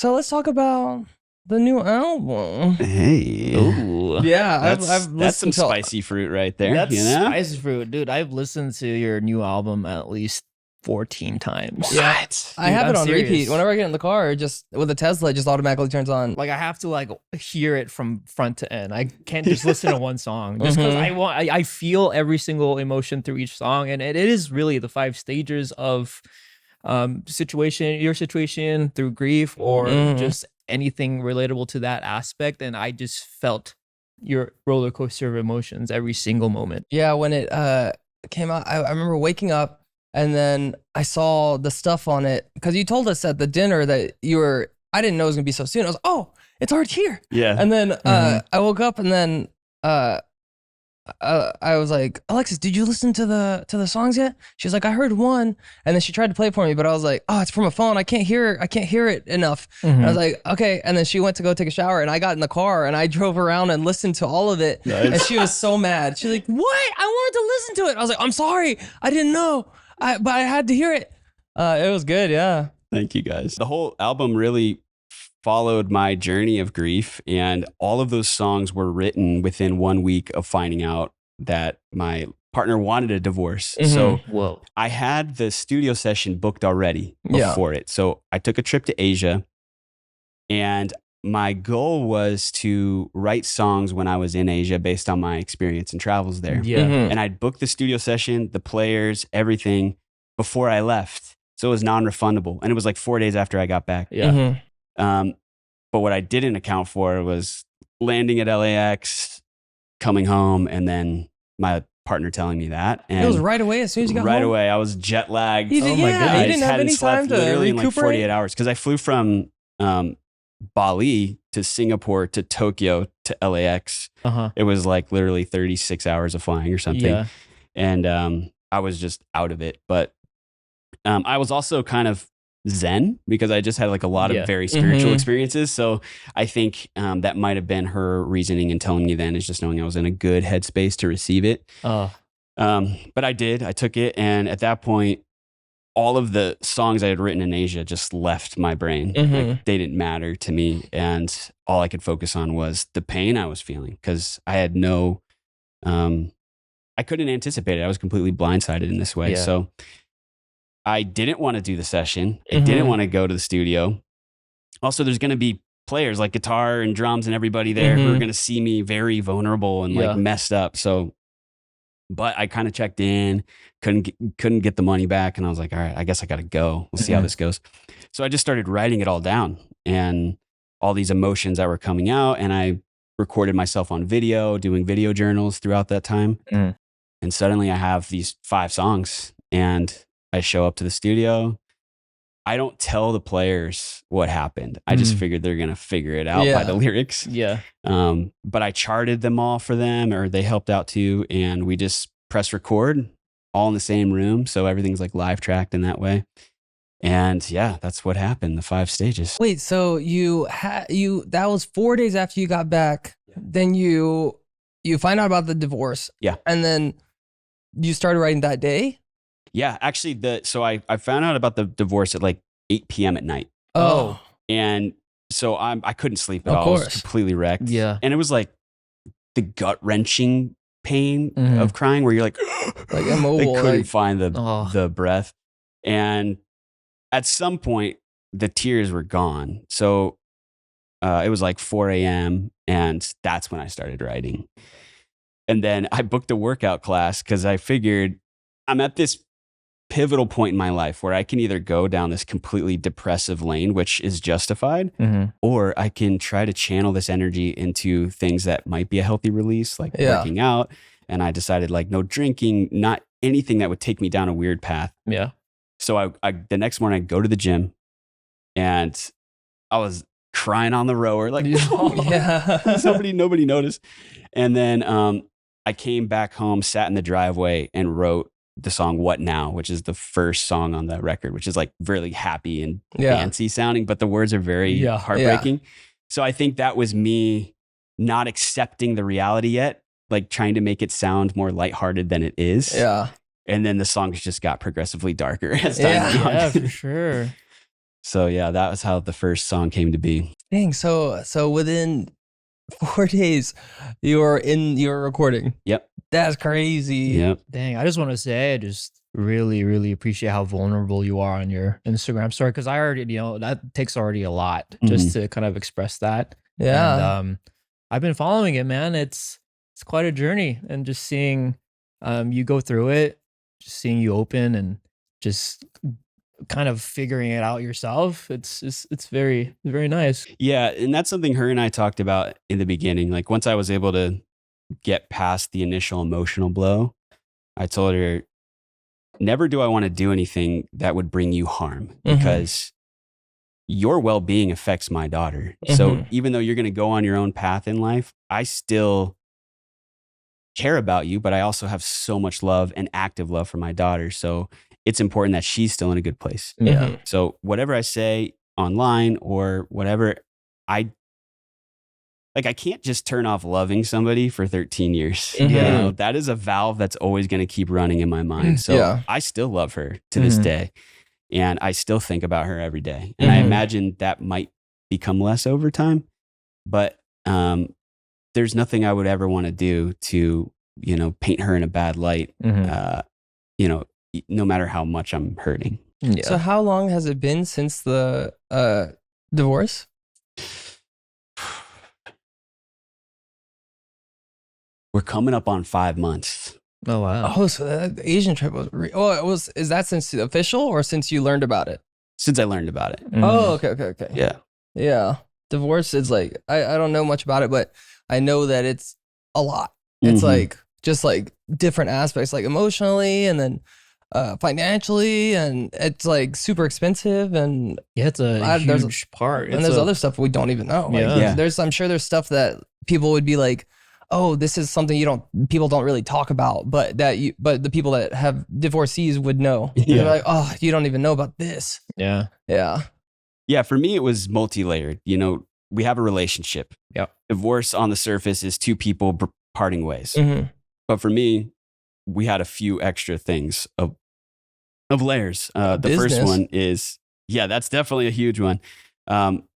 So let's talk about the new album. Hey. Ooh. Yeah, I've That's some listened to spicy fruit right there. That's you know? spicy fruit, dude. I've listened to your new album at least 14 times. Yeah. What? I have Dude, it I'm on repeat. serious. Whenever I get in the car, it just with a Tesla, it just automatically turns on. Like I have to like hear it from front to end. I can't just listen to one song just because I feel every single emotion through each song, and it is really the 5 stages of your situation through grief or just anything relatable to that aspect. And I just felt your roller coaster of emotions every single moment. Yeah, when it came out, I remember waking up and then I saw the stuff on it because you told us at the dinner that I didn't know it was gonna be so soon. I was like, oh, it's already here. Yeah. And then I woke up and then I was like, Alexis, did you listen to the songs yet? She was like, I heard one, and then she tried to play it for me, but I was like, oh, it's from a phone. I can't hear it enough. And I was like, okay. And then she went to go take a shower, and I got in the car and I drove around and listened to all of it. Nice. And she was so mad. She's like, what? I wanted to listen to it. I was like, I'm sorry, I didn't know, but I had to hear it. It was good, yeah. Thank you guys. The whole album really followed my journey of grief, and all of those songs were written within 1 week of finding out that my partner wanted a divorce. So Whoa. I had the studio session booked already before it. So I took a trip to Asia, and my goal was to write songs when I was in Asia based on my experience and travels there. Yeah. Mhm. And I'd booked the studio session, the players, everything before I left. So it was non-refundable. And it was like 4 days after I got back. Yeah. Mhm. But what I didn't account for was landing at LAX, coming home, and then my partner telling me that. And It was right away as soon as you got right home. away, I was jet lagged. You did- Oh my yeah, goodness. you I didn't just have hadn't any slept time to literally in like recuperate. 48 hours because I flew from Bali to Singapore to Tokyo to LAX. It was like literally 36 hours of flying or something. Yeah. And I was just out of it. But I was also kind of zen because I just had like a lot Yeah. of very spiritual Mhm. experiences. So I think that might have been her reasoning in telling me then, is just knowing I was in a good headspace to receive it. But I did. I took it. And at that point, all of the songs I had written in Asia just left my brain. Like, they didn't matter to me. And all I could focus on was the pain I was feeling because I had I couldn't anticipate it. I was completely blindsided in this way. Yeah. So I didn't want to do the session. I didn't want to go to the studio. Also, there's going to be players like guitar and drums and everybody there who are going to see me very vulnerable and like messed up. So, but I kind of checked in, couldn't get the money back. And I was like, all right, I guess I got to go. We'll see how this goes. So I just started writing it all down and all these emotions that were coming out. And I recorded myself on video, doing video journals throughout that time. And suddenly I have these 5 songs and I show up to the studio. I don't tell the players what happened. I just figured they're going to figure it out by the lyrics. Yeah. But I charted them all for them, or they helped out too. And we just press record all in the same room. So everything's like live tracked in that way. And yeah, that's what happened. The 5 stages. Wait, so that was 4 days after you got back. Then you find out about the divorce. Yeah. And then you started writing that day? Yeah, actually, so I found out about the divorce at like 8 p.m. at night. Oh. And so I couldn't sleep at Of all. I was course. completely wrecked. Yeah. And it was like the gut wrenching pain of crying where you're like, Like immobile. I couldn't like, find the breath. And at some point, the tears were gone. So it was like 4 a.m. And that's when I started writing. And then I booked a workout class because I figured I'm at this pivotal point in my life where I can either go down this completely depressive lane, which is justified, or I can try to channel this energy into things that might be a healthy release, like working out. And I decided like no drinking, not anything that would take me down a weird path. Yeah. So I the next morning I go to the gym and I was crying on the rower, like nobody noticed. And then I came back home, sat in the driveway and wrote the song What Now, which is the first song on the record, which is like really happy and fancy sounding, but the words are very heartbreaking. So I think that was me not accepting the reality yet, like trying to make it sound more lighthearted than it is. Yeah. And then the songs just got progressively darker as time went on. Yeah, for sure. So yeah, that was how the first song came to be. Dang. So within 4 days, you're recording. Yep. That's crazy. Yep. Dang, I just want to say I just really, really appreciate how vulnerable you are on your Instagram story, because I already, that takes already a lot just to kind of express that. Yeah. And I've been following it, man. It's quite a journey, and just seeing you go through it, just seeing you open and just kind of figuring it out yourself. It's very, very nice. Yeah, and that's something her and I talked about in the beginning. Like once I was able to get past the initial emotional blow, I told her, never do I want to do anything that would bring you harm, because your well-being affects my daughter. So even though you're going to go on your own path in life, I still care about you, but I also have so much love and active love for my daughter. So it's important that she's still in a good place. Yeah. So whatever I say online or whatever, I can't just turn off loving somebody for 13 years. You know, that is a valve that's always going to keep running in my mind. So I still love her to this day, and I still think about her every day. And I imagine that might become less over time, but there's nothing I would ever want to do to, paint her in a bad light, no matter how much I'm hurting. Yeah. So how long has it been since the divorce? We're coming up on 5 months. Oh wow. Oh, so the Asian trip was is that since the official or since you learned about it? Since I learned about it. Oh, okay. Yeah. Yeah. Divorce is like, I don't know much about it, but I know that it's a lot. It's like, just like different aspects, like emotionally and then financially, and it's like super expensive, and yeah, it's a huge part. And there's other stuff we don't even know. Like, I'm sure there's stuff that people would be like, oh, this is something people don't really talk about, but the people that have divorcees would know. They're like, oh, you don't even know about this. Yeah. Yeah, for me, it was multi-layered. We have a relationship. Yep. Divorce on the surface is two people parting ways. But for me, we had a few extra things of layers. The first one is, that's definitely a huge one.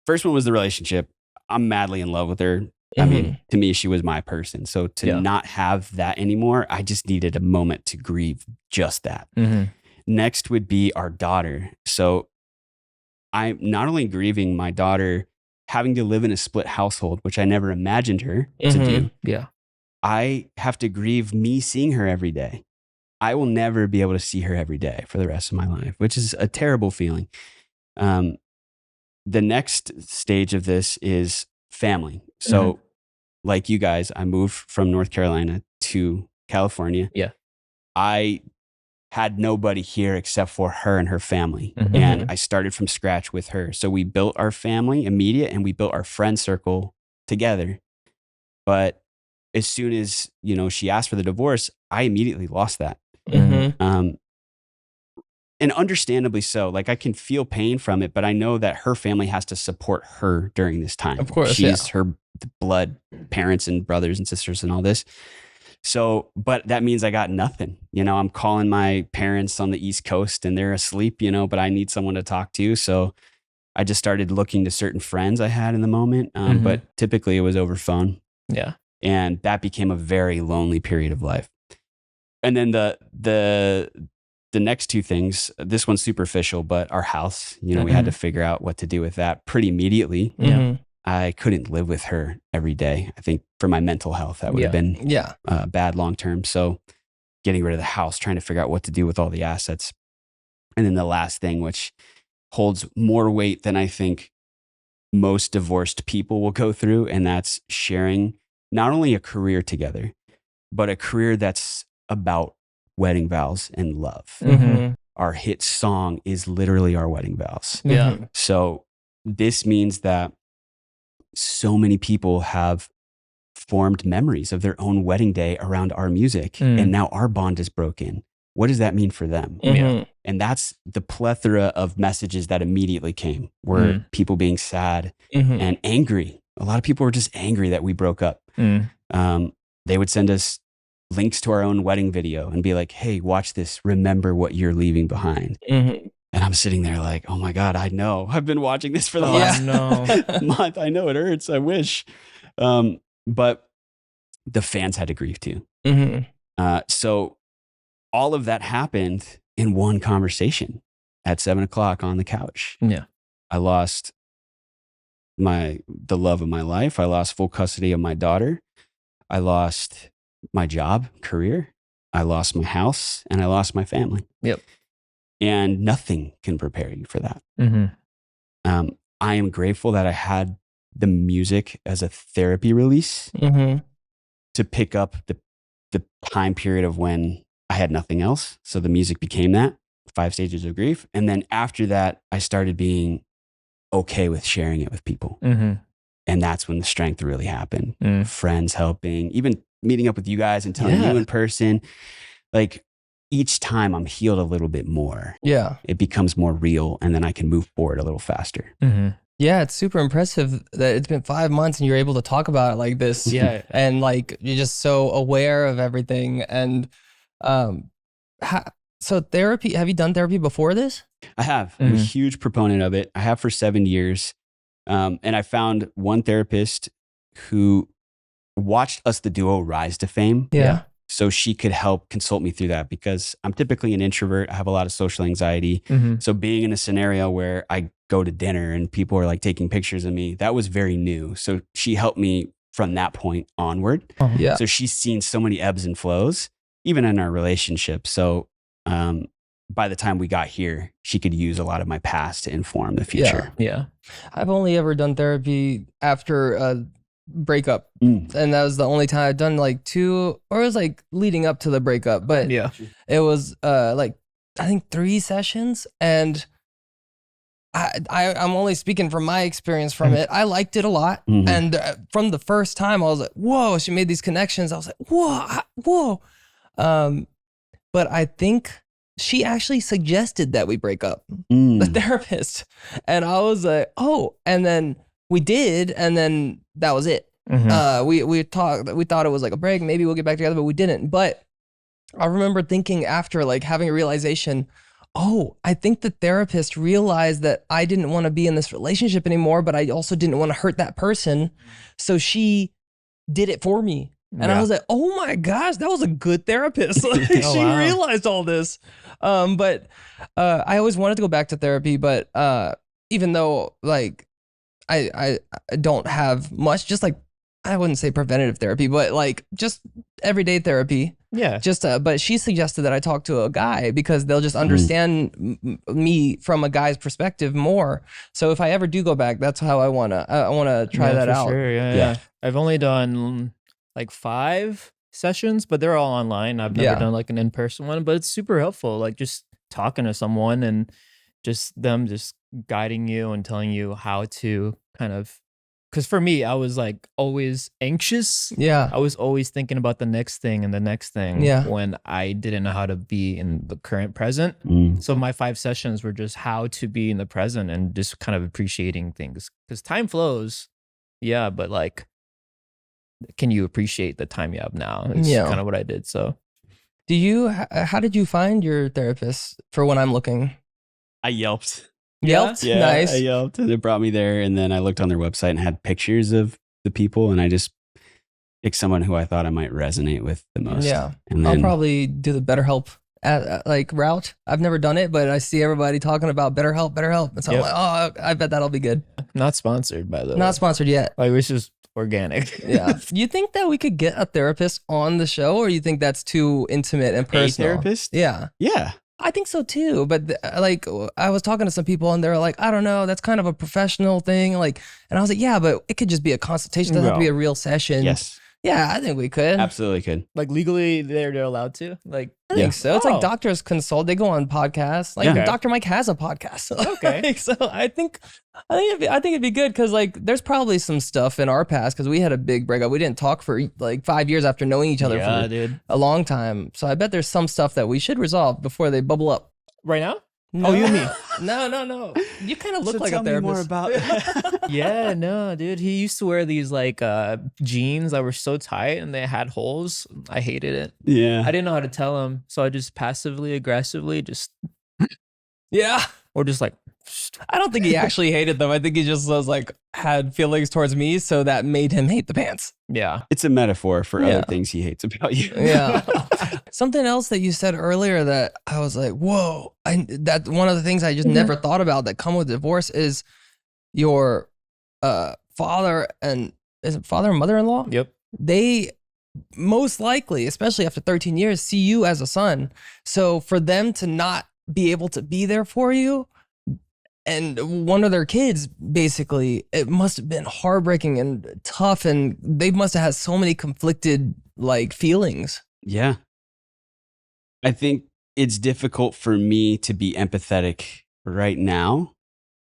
First one was the relationship. I'm madly in love with her. I mean, to me, she was my person. So to not have that anymore, I just needed a moment to grieve just that. Next would be our daughter. So I'm not only grieving my daughter having to live in a split household, which I never imagined her to do. Yeah. I have to grieve me seeing her every day. I will never be able to see her every day for the rest of my life, which is a terrible feeling. The next stage of this is family. So like you guys, I moved from North Carolina to California. Yeah. I had nobody here except for her and her family. And I started from scratch with her. So we built our family immediate, and we built our friend circle together. But as soon as, she asked for the divorce, I immediately lost that. And understandably so. Like, I can feel pain from it, but I know that her family has to support her during this time. Of course, she's her blood parents and brothers and sisters and all this. So, but that means I got nothing. I'm calling my parents on the East Coast and they're asleep, but I need someone to talk to. So I just started looking to certain friends I had in the moment. But typically it was over phone. Yeah. And that became a very lonely period of life. And then the next two things, this one's superficial, but our house, we had to figure out what to do with that pretty immediately. I couldn't live with her every day. I think for my mental health, that would have been bad long term. So getting rid of the house, trying to figure out what to do with all the assets. And then the last thing, which holds more weight than I think most divorced people will go through, and that's sharing not only a career together, but a career that's about wedding vows and love. Our hit song is literally our wedding vows. So this means that so many people have formed memories of their own wedding day around our music, and now our bond is broken. What does that mean for them? And that's the plethora of messages that immediately came, were people being sad and angry. A lot of people were just angry that we broke up. They would send us links to our own wedding video and be like, hey, watch this. Remember what you're leaving behind. And I'm sitting there like, oh my God, I know. I've been watching this for the Yeah. last month. I know it hurts. I wish. But the fans had to grieve too. So all of that happened in one conversation at 7:00 on the couch. Yeah. I lost the love of my life. I lost full custody of my daughter. I lost my job, career. I lost my house, and I lost my family. Yep. And nothing can prepare you for that. I am grateful that I had the music as a therapy release to pick up the time period of when I had nothing else. So the music became that 5 stages of grief. And then after that, I started being okay with sharing it with people. And that's when the strength really happened. Friends helping, even meeting up with you guys and telling you in person, like each time I'm healed a little bit more. Yeah. It becomes more real, and then I can move forward a little faster. Yeah, it's super impressive that it's been 5 months and you're able to talk about it like this. Yeah. And like, you're just so aware of everything. And so therapy, have you done therapy before this? I have. I'm a huge proponent of it. I have for 7 years. And I found one therapist who watched us, the duo, rise to fame. Yeah. So she could help consult me through that, because I'm typically an introvert. I have a lot of social anxiety. So being in a scenario where I go to dinner and people are like taking pictures of me, that was very new. So she helped me from that point onward. Yeah. So she's seen so many ebbs and flows, even in our relationship. So by the time we got here, she could use a lot of my past to inform the future. Yeah. I've only ever done therapy after a breakup. And that was the only time I've done like 2, or it was like leading up to the breakup. But it was like, I think 3 sessions. And I'm only speaking from my experience from it. I liked it a lot. And from the first time, I was like, whoa, she made these connections. I was like, whoa. But I think she actually suggested that we break up, the therapist. And I was like, oh, and then we did. And then that was it. We talked, we thought it was like a break. Maybe we'll get back together, but we didn't. But I remember thinking after, like having a realization, oh, I think the therapist realized that I didn't want to be in this relationship anymore, but I also didn't want to hurt that person. So she did it for me. And I was like, oh my gosh, that was a good therapist. Like, she realized all this. But I always wanted to go back to therapy, but even though like I don't have much, just like, I wouldn't say preventative therapy, but like just everyday therapy. Yeah. Just, but she suggested that I talk to a guy because they'll just understand me from a guy's perspective more. So if I ever do go back, that's how I wanna try that out. Sure. Yeah. I've only done like 5 sessions, but they're all online. I've never done like an in-person one, but it's super helpful. Like just talking to someone and just them just guiding you and telling you how to kind of, because for me, I was like always anxious. Yeah. I was always thinking about the next thing and the next thing when I didn't know how to be in the current present. So my 5 sessions were just how to be in the present and just kind of appreciating things, because time flows. Yeah. But like, can you appreciate the time you have now? It's kind of what I did. So how did you find your therapist for When I'm Looking? I Yelped. Yelped? Yeah, Nice. I Yelped, and it brought me there. And then I looked on their website and had pictures of the people, and I just picked someone who I thought I might resonate with the most. Yeah. And I'll then, probably do the BetterHelp like route. I've never done it, but I see everybody talking about BetterHelp. And so I'm like, oh, I bet that'll be good. not sponsored, by the way. Not sponsored yet. Like, it's just organic. Yeah. You think that we could get a therapist on the show, or you think that's too intimate and personal? A therapist? Yeah. Yeah. I think so too, but like I was talking to some people and they're like, I don't know, that's kind of a professional thing. Like, and I was like, yeah, but it could just be a consultation. It doesn't have to be a real session. Yes. Yeah, I think we could. Absolutely could. Like legally, they're allowed to. Like, I think so. It's like doctors consult. They go on podcasts. Like Dr. Mike has a podcast. Okay. Like, so I think it'd be good because like there's probably some stuff in our past because we had a big breakup. We didn't talk for like 5 years after knowing each other for a long time. So I bet there's some stuff that we should resolve before they bubble up. Right now? No. Oh, you and me? No. You kind of look like tell a therapist. me more about Yeah, no, dude. He used to wear these like jeans that were so tight and they had holes. I hated it. Yeah. I didn't know how to tell him, so I just passively aggressively just Yeah. or just like, I don't think he actually hated them. I think he just was like had feelings towards me, so that made him hate the pants. yeah. It's a metaphor for Yeah. other things he hates about you. Yeah. Something else that you said earlier that I was like, whoa. That one of the things I just never thought about that come with divorce is your father and mother-in-law? Yep. They most likely, especially after 13 years, see you as a son. So for them to not be able to be there for you and one of their kids, basically, it must have been heartbreaking and tough, and they must have had so many conflicted like feelings. Yeah. I think it's difficult for me to be empathetic right now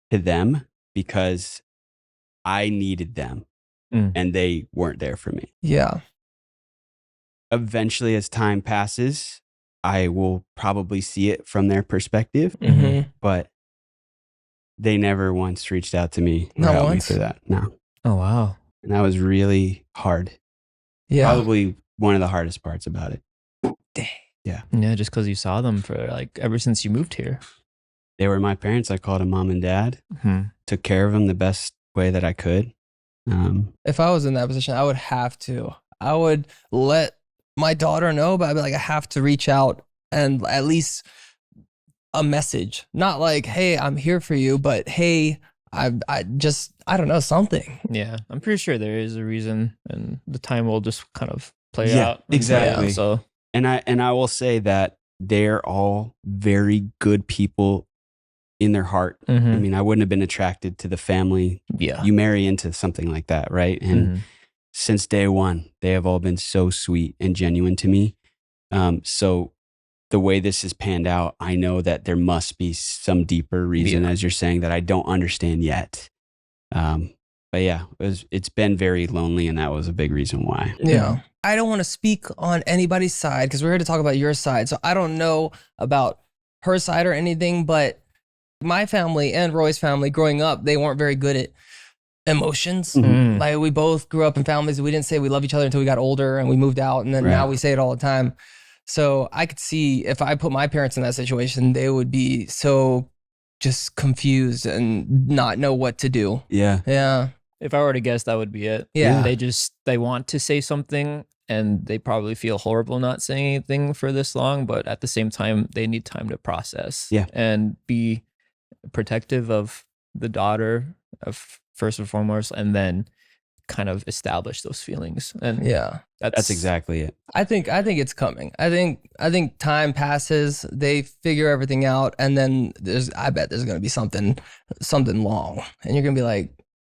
to them because I needed them and they weren't there for me. Yeah. Eventually, as time passes, I will probably see it from their perspective, but they never once reached out to me or Not helped me once? through that. No. Oh, wow. And that was really hard. Yeah. Probably one of the hardest parts about it. Dang. Yeah. Yeah, just because you saw them for like ever since you moved here. They were my parents. I called them mom and dad. Took care of them the best way that I could. If I was in that position, I would have to. I would let my daughter know, but I'd be like, I have to reach out and at least a message. Not like, hey, I'm here for you, but hey, I don't know, something. Yeah, I'm pretty sure there is a reason, and the time will just kind of play Yeah, out. exactly. Yeah, so And I will say that they're all very good people in their heart. I mean, I wouldn't have been attracted to the family. yeah, You marry into something like that, right? And since day one, they have all been so sweet and genuine to me. So the way this has panned out, I know that there must be some deeper reason, as you're saying, that I don't understand yet. But yeah, it's been very lonely, and that was a big reason why. Yeah. I don't want to speak on anybody's side because we're here to talk about your side. So I don't know about her side or anything, but my family and Roy's family growing up, they weren't very good at emotions. Like we both grew up in families that we didn't say we love each other until we got older and we moved out. And then now we say it all the time. So I could see if I put my parents in that situation, they would be so just confused and not know what to do. Yeah. Yeah. if I were to guess, that would be it. Yeah. They want to say something, and they probably feel horrible not saying anything for this long, but at the same time, they need time to process. Yeah. And be protective of the daughter of first and foremost, and then kind of establish those feelings. And Yeah. That's exactly it. I think it's coming. I think time passes, they figure everything out, and then I bet there's gonna be something long. And you're gonna be like,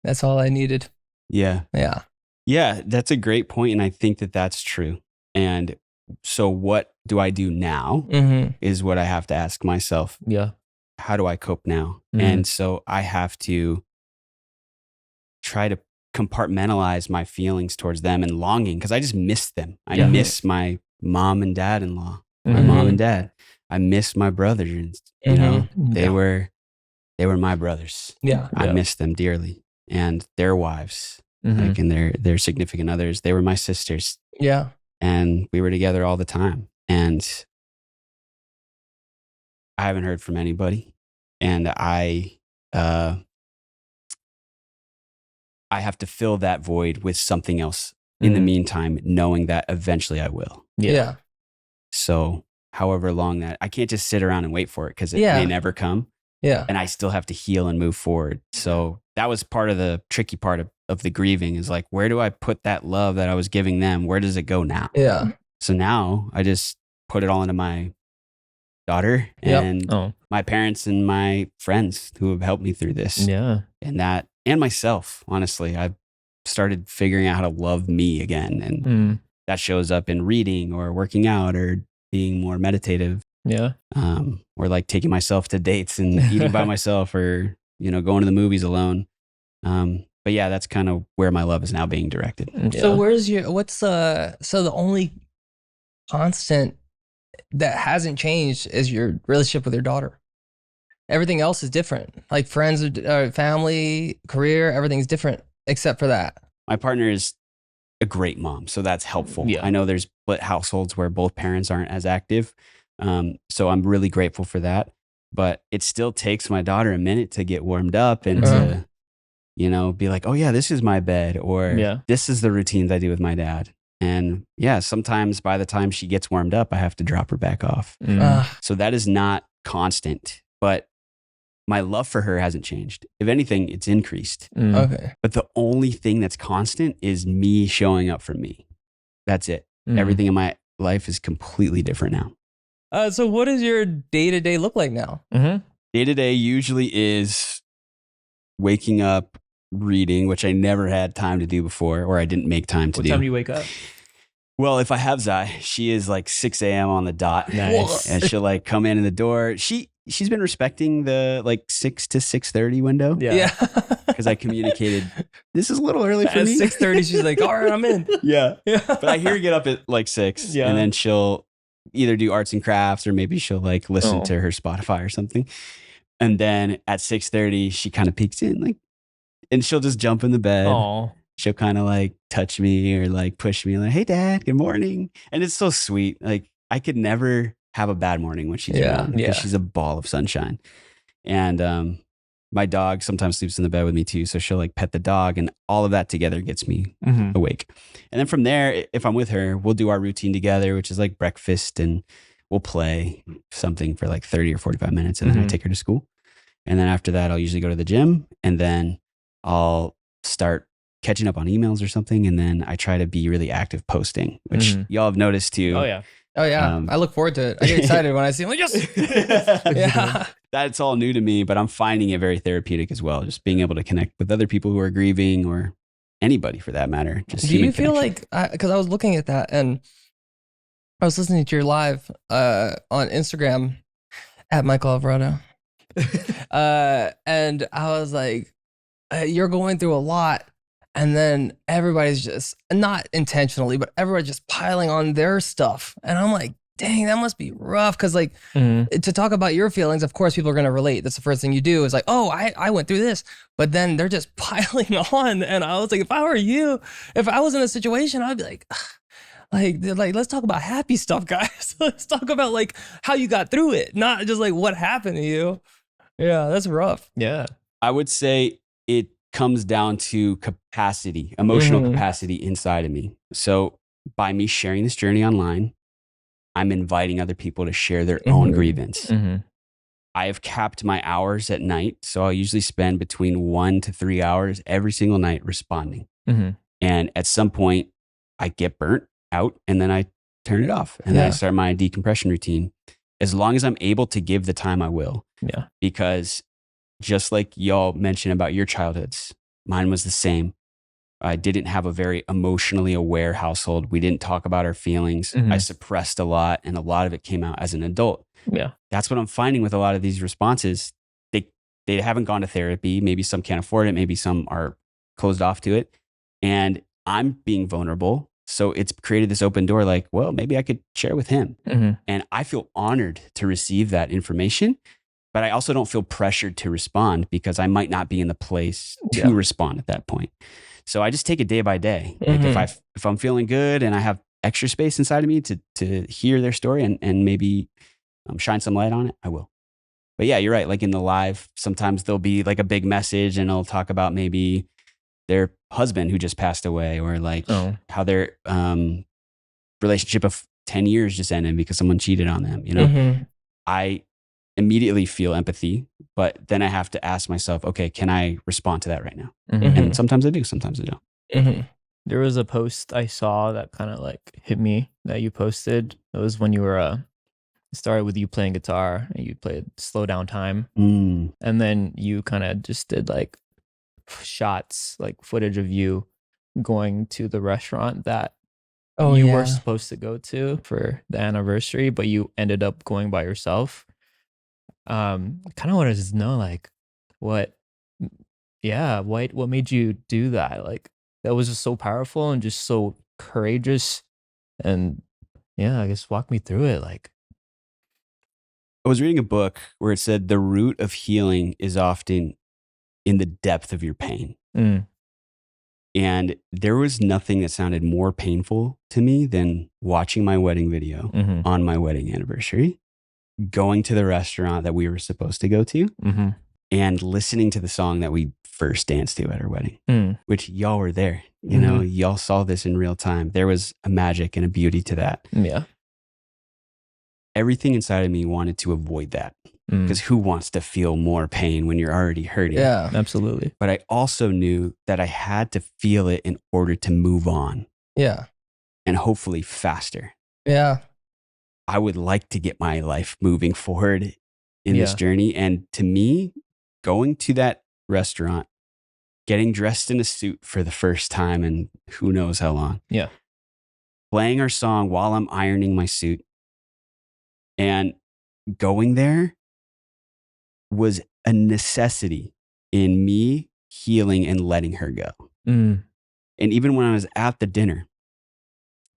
that's all I needed. Yeah. Yeah. Yeah, that's a great point, and I think that that's true. And so what do I do now is what I have to ask myself. yeah. How do I cope now? Mhm. And so I have to try to compartmentalize my feelings towards them and longing, because I just miss them. I Yeah. miss my mom and dad-in-law, my mom and dad. I miss my brothers. You know, they were my brothers. Yeah. I miss them dearly, and their wives, like, and their significant others. They were my sisters, Yeah. and we were together all the time. And I haven't heard from anybody, and I have to fill that void with something else in the meantime, knowing that eventually I will. Yeah. So however long that, I can't just sit around and wait for it, because it Yeah. may never come, Yeah. and I still have to heal and move forward. So that was part of the tricky part of the grieving, is like, where do I put that love that I was giving them? Where does it go now? Yeah. So now I just put it all into my daughter and my parents and my friends who have helped me through this. Yeah. And myself, honestly. I've started figuring out how to love me again. And that shows up in reading or working out or being more meditative. Yeah. Or like taking myself to dates and eating by myself, or, going to the movies alone. But yeah, that's kind of where my love is now being directed. Yeah. So so the only constant that hasn't changed is your relationship with your daughter. Everything else is different. Like friends, family, career, everything's different except for that. My partner is a great mom, so that's helpful. Yeah. I know there's split households where both parents aren't as active. So I'm really grateful for that. but it still takes my daughter a minute to get warmed up and to, you know, be like, oh yeah, this is my bed, or this is the routines I do with my dad. And yeah, sometimes by the time she gets warmed up, I have to drop her back off. So that is not constant, but my love for her hasn't changed. If anything, it's increased. Okay. But the only thing that's constant is me showing up for me. That's it. Everything in my life is completely different now. So what does your day-to-day look like now? Day-to-day usually is waking up, reading, which I never had time to do before, or I didn't make time to do. What time do you wake up? Well, if I have Zai, she is like 6 a.m. on the dot. Nice. And she'll like come in the door. She's been respecting the like 6 to 6:30 window. Yeah. Because I communicated, this is a little early for At me. 6:30, she's like, all right, I'm in. Yeah. But I hear her get up at like 6. Yeah. And then she'll either do arts and crafts, or maybe she'll like listen to her Spotify or something. And then at 6:30, she kind of peeks in, like, and she'll just jump in the bed. She'll kind of like touch me or like push me, like, hey dad, good morning. And it's so sweet. Like, I could never have a bad morning when she's around, because she's a ball of sunshine. And my dog sometimes sleeps in the bed with me too. So she'll like pet the dog, and all of that together gets me awake. And then from there, if I'm with her, we'll do our routine together, which is like breakfast, and we'll play something for like 30 or 45 minutes. And then I take her to school. And then after that, I'll usually go to the gym, and then I'll start catching up on emails or something. And then I try to be really active posting, which y'all have noticed too. Oh yeah. I look forward to it. I get excited when I see him. Like, yes. That's all new to me, but I'm finding it very therapeutic as well. Just being able to connect with other people who are grieving, or anybody for that matter. Just do you feel like, because I was looking at that and I was listening to your live on Instagram at Michael Alvarado. And I was like, you're going through a lot. And then everybody's just, not intentionally, but everybody's just piling on their stuff. And I'm like, dang, that must be rough. Cause like to talk about your feelings, of course, people are going to relate. That's the first thing you do is like, oh, I went through this, but then they're just piling on. And I was like, if I were you, if I was in a situation, I'd be like, let's talk about happy stuff, guys. Let's talk about like how you got through it, not just like what happened to you. Yeah, that's rough. Yeah. I would say it comes down to capacity, emotional capacity inside of me. So by me sharing this journey online, I'm inviting other people to share their own grievance. I have capped my hours at night. So I'll usually spend between 1 to 3 hours every single night responding. And at some point I get burnt out, and then I turn it off, and then I start my decompression routine. As long as I'm able to give the time, I will. Yeah. Because just like y'all mentioned about your childhoods, mine was the same. I didn't have a very emotionally aware household. We didn't talk about our feelings. I suppressed a lot, and a lot of it came out as an adult. Yeah. That's what I'm finding with a lot of these responses. They haven't gone to therapy. Maybe some can't afford it. Maybe some are closed off to it. And I'm being vulnerable. So it's created this open door, like, well, maybe I could share with him. And I feel honored to receive that information. But I also don't feel pressured to respond, because I might not be in the place to respond at that point. So I just take it day by day. Like if I'm feeling good and I have extra space inside of me to hear their story and maybe shine some light on it, I will. But yeah, you're right. Like in the live, sometimes there'll be like a big message, and I'll talk about maybe their husband who just passed away, or like how their relationship of 10 years just ended because someone cheated on them. You know, I immediately feel empathy, but then I have to ask myself, okay, can I respond to that right now? And sometimes I do, sometimes I don't. There was a post I saw that kind of like hit me that you posted. It was when you were, it started with you playing guitar, and you played Slow Down Time. And then you kind of just did like shots, like footage of you going to the restaurant that you were supposed to go to for the anniversary, but you ended up going by yourself. Kind of wanted to know like what made you do that? Like that was just so powerful and just so courageous. And yeah, I guess walk me through it. Like, I was reading a book where it said the root of healing is often in the depth of your pain. And there was nothing that sounded more painful to me than watching my wedding video on my wedding anniversary going to the restaurant that we were supposed to go to and listening to the song that we first danced to at our wedding, which y'all were there. You know, y'all saw this in real time. There was a magic and a beauty to that. Yeah. Everything inside of me wanted to avoid that, because who wants to feel more pain when you're already hurting? Yeah, absolutely. But I also knew that I had to feel it in order to move on. Yeah. And hopefully faster. Yeah. I would like to get my life moving forward in this journey. And to me, going to that restaurant, getting dressed in a suit for the first time in who knows how long. Yeah. Playing our song while I'm ironing my suit and going there was a necessity in me healing and letting her go. And even when I was at the dinner,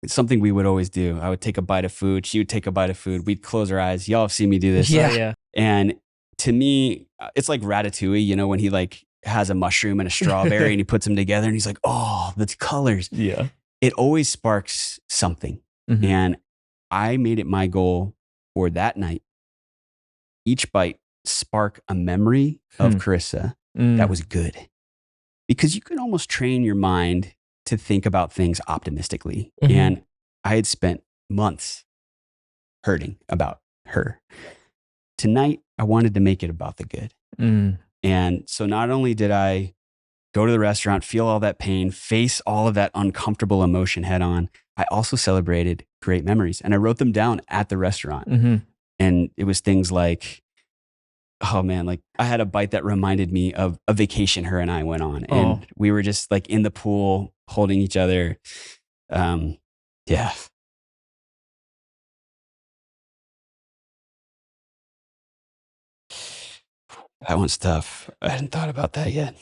it's something we would always do. I would take a bite of food. She would take a bite of food. We'd close our eyes. Y'all have seen me do this. Yeah. And to me, it's like Ratatouille, you know, when he like has a mushroom and a strawberry and he puts them together and he's like, oh, the colors. Yeah. It always sparks something. And I made it my goal for that night, each bite spark a memory of Carissa that was good. Because you can almost train your mind to think about things optimistically. And I had spent months hurting about her. Tonight, I wanted to make it about the good. And so not only did I go to the restaurant, feel all that pain, face all of that uncomfortable emotion head on, I also celebrated great memories. And I wrote them down at the restaurant. And it was things like, oh man, like I had a bite that reminded me of a vacation her and I went on. And we were just like in the pool holding each other. Yeah. That one's tough. I hadn't thought about that yet.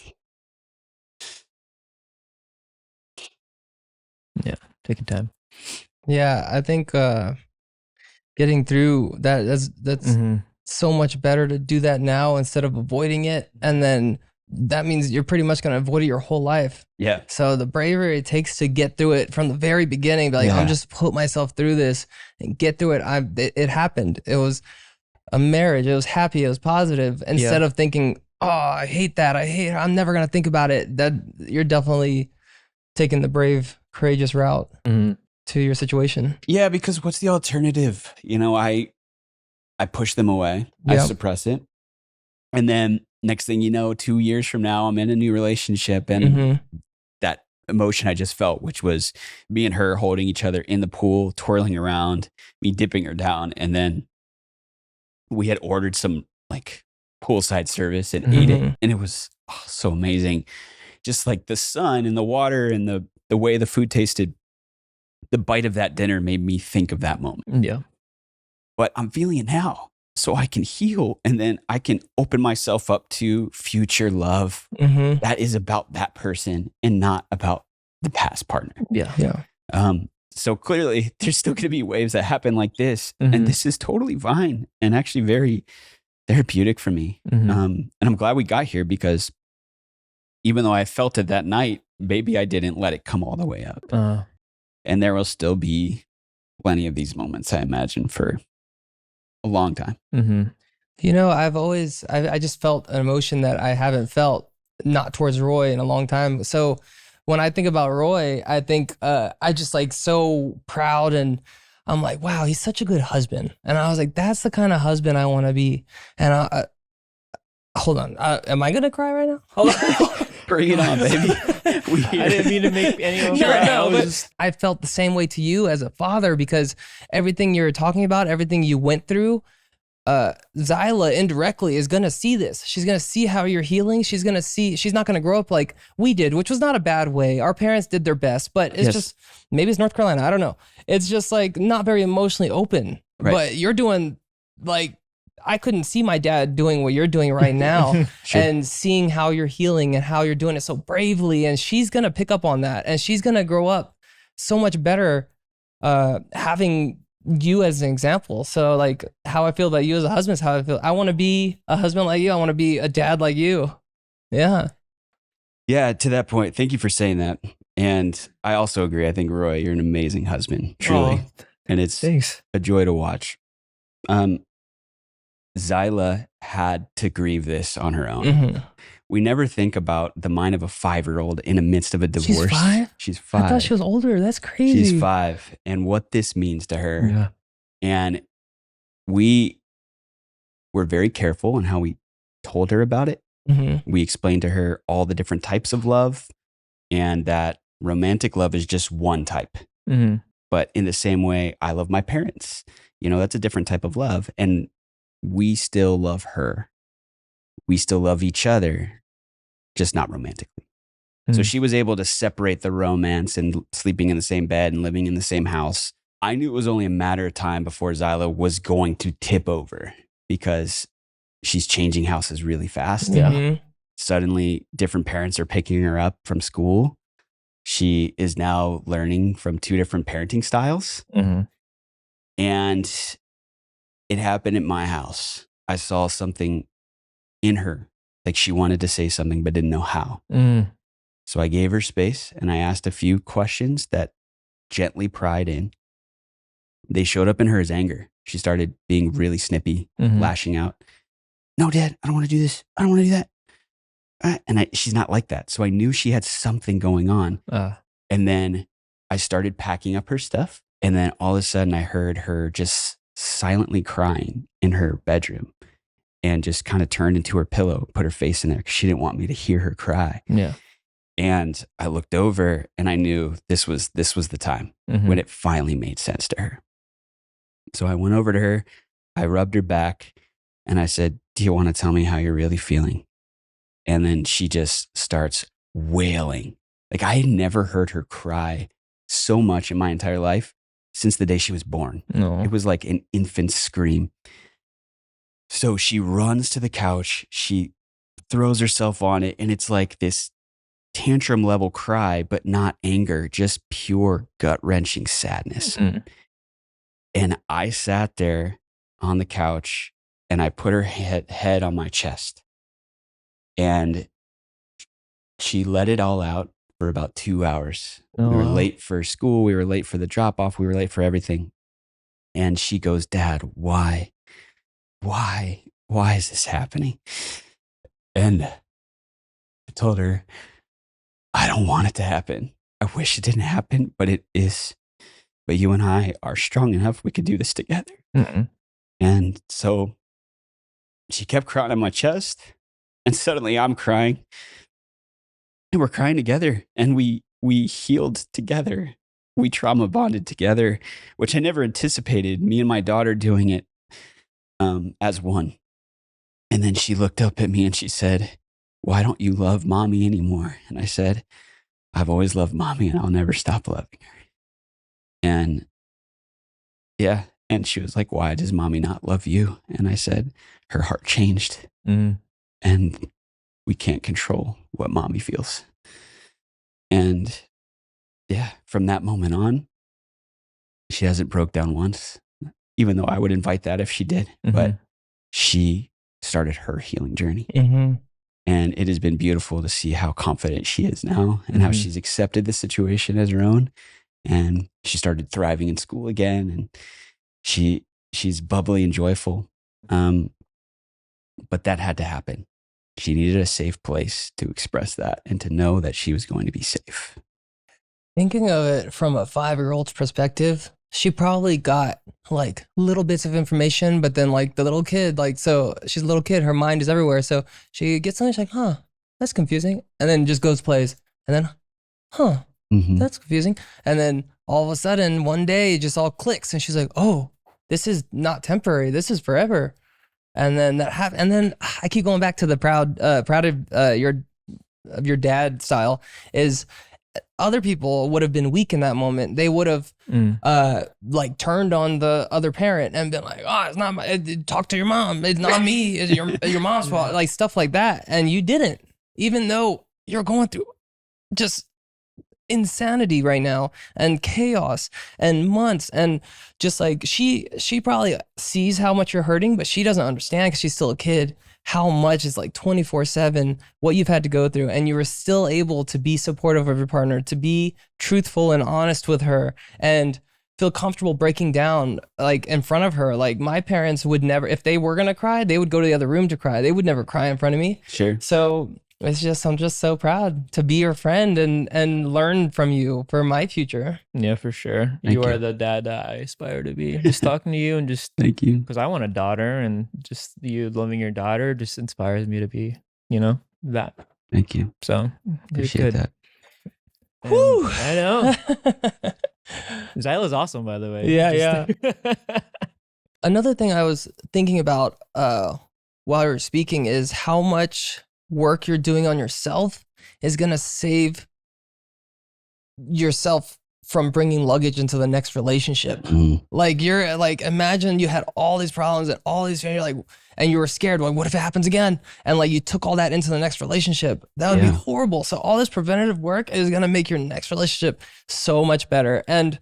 Yeah. Take your time. Yeah. I think getting through that's so much better to do that now instead of avoiding it. And then that means you're pretty much going to avoid it your whole life. Yeah. So the bravery it takes to get through it from the very beginning, be like, I'm just put myself through this and get through it. It happened. It was a marriage. It was happy. It was positive. Instead of thinking, oh, I hate that. I'm never going to think about it. That you're definitely taking the brave, courageous route to your situation. Yeah. Because what's the alternative? You know, I push them away. I suppress it. And then next thing you know, 2 years from now, I'm in a new relationship. And that emotion I just felt, which was me and her holding each other in the pool, twirling around, me dipping her down. And then we had ordered some like poolside service and ate it. And it was so amazing. Just like the sun and the water and the way the food tasted, the bite of that dinner made me think of that moment. Yeah. But I'm feeling it now. So I can heal and then I can open myself up to future love that is about that person and not about the past partner. Yeah. So clearly there's still going to be waves that happen like this. And this is totally fine and actually very therapeutic for me. And I'm glad we got here because even though I felt it that night, maybe I didn't let it come all the way up. And there will still be plenty of these moments, I imagine, for a long time. You know, I just felt an emotion that I haven't felt not towards Roy in a long time. So when I think about Roy, I think I just like so proud and I'm like, wow, he's such a good husband. And I was like, that's the kind of husband I want to be. And hold on, am I going to cry right now? Hold on. Bring it on, baby. I didn't mean to make anyone cry. But I felt the same way to you as a father because everything you're talking about, everything you went through, Zyla indirectly is going to see this. She's going to see how you're healing. She's going to see, she's not going to grow up like we did, which was not a bad way. Our parents did their best, but it's just, maybe it's North Carolina. I don't know. It's just like not very emotionally open, but you're doing like, I couldn't see my dad doing what you're doing right now and seeing how you're healing and how you're doing it so bravely. And she's going to pick up on that and she's going to grow up so much better having you as an example. So like how I feel about you as a husband is how I feel. I want to be a husband like you. I want to be a dad like you. Yeah. Yeah. To that point, thank you for saying that. And I also agree. I think, Roy, you're an amazing husband, truly. And it's a joy to watch. Zyla had to grieve this on her own. Mm-hmm. We never think about the mind of a 5-year-old in the midst of a divorce. She's 5? She's 5. I thought she was older. That's crazy. She's 5, and what this means to her. Yeah. And we were very careful in how we told her about it. Mm-hmm. We explained to her all the different types of love, and that romantic love is just one type. Mm-hmm. But in the same way, I love my parents. That's a different type of love. And we still love her. We still love each other, just not romantically. Mm-hmm. So she was able to separate the romance and sleeping in the same bed and living in the same house. I knew it was only a matter of time before Zyla was going to tip over, because she's changing houses really fast. Yeah. Mm-hmm. Suddenly, different parents are picking her up from school. She is now learning from 2 different parenting styles. Mm-hmm. And it happened at my house. I saw something in her, like she wanted to say something but didn't know how. Mm. So I gave her space and I asked a few questions that gently pried in. They showed up in her as anger. She started being really snippy, Mm-hmm. lashing out. No, Dad, I don't want to do this. I don't want to do that. And she's not like that. So I knew she had something going on. And then I started packing up her stuff. And then all of a sudden I heard her just silently crying in her bedroom, and just kind of turned into her pillow, put her face in there because she didn't want me to hear her cry. Yeah. And I looked over and I knew this was the time Mm-hmm. when it finally made sense to her. So I went over to her, I rubbed her back, and I said, do you want to tell me how you're really feeling? And then she just starts wailing. Like, I had never heard her cry so much in my entire life since the day she was born. No. It was like an infant scream. So she runs to the couch, she throws herself on it, and it's like this tantrum level cry, but not anger, just pure gut wrenching sadness. Mm. And I sat there on the couch and I put her head on my chest, and she let it all out for about 2 hours. Oh, We were wow. late for school. We were late for the drop off. We were late for everything. And she goes, Dad, why is this happening? And I told her, I don't want it to happen. I wish it didn't happen, but it is. But you and I are strong enough. We could do this together. Mm-mm. And so she kept crying on my chest, and suddenly I'm crying, and we're crying together, and we healed together. We trauma bonded together, which I never anticipated, me and my daughter doing it as one. And then she looked up at me and she said, why don't you love mommy anymore? And I said, I've always loved mommy and I'll never stop loving her. And yeah. And she was like, why does mommy not love you? And I said, her heart changed. Mm. And we can't control what mommy feels. And yeah, from that moment on, she hasn't broke down once, even though I would invite that if she did. Mm-hmm. But she started her healing journey. Mm-hmm. And it has been beautiful to see how confident she is now, and how Mhm. she's accepted the situation as her own. And she started thriving in school again, and she's bubbly and joyful. But that had to happen. She needed a safe place to express that and to know that she was going to be safe. Thinking of it from a 5-year-old's perspective, she probably got like little bits of information, but then like the little kid, like, so she's a little kid, her mind is everywhere. So she gets something, she's like, huh, that's confusing. And then just goes plays. And then, huh, Mhm. that's confusing. And then all of a sudden, one day, it just all clicks. And she's like, oh, this is not temporary. This is forever. And then that happened. And then I keep going back to the proud of your dad style is other people would have been weak in that moment. They would have like turned on the other parent and been like, oh, it's not my, talk to your mom. It's not me. It's your mom's fault. Like stuff like that. And you didn't, even though you're going through just insanity right now and chaos and months, and just like she probably sees how much you're hurting, but she doesn't understand because she's still a kid how much is like 24/7 what you've had to go through, and you were still able to be supportive of your partner, to be truthful and honest with her and feel comfortable breaking down like in front of her. Like my parents would never, if they were gonna cry, they would go to the other room to cry. They would never cry in front of me. Sure. So I'm just so proud to be your friend and learn from you for my future. Yeah, for sure. Thank You are you. the dad that I aspire to be. Just talking to you and just Thank you. because I want a daughter, and just you loving your daughter just inspires me to be, that. Thank you. So Appreciate that. Woo! I know. Zyla's awesome, by the way. Yeah. Another thing I was thinking about while we were speaking is how much work you're doing on yourself is going to save yourself from bringing luggage into the next relationship. Like you're like, imagine you had all these problems and all these, you're like, and you were scared, like, what if it happens again? And like you took all that into the next relationship. That would be horrible. So all this preventative work is going to make your next relationship so much better. And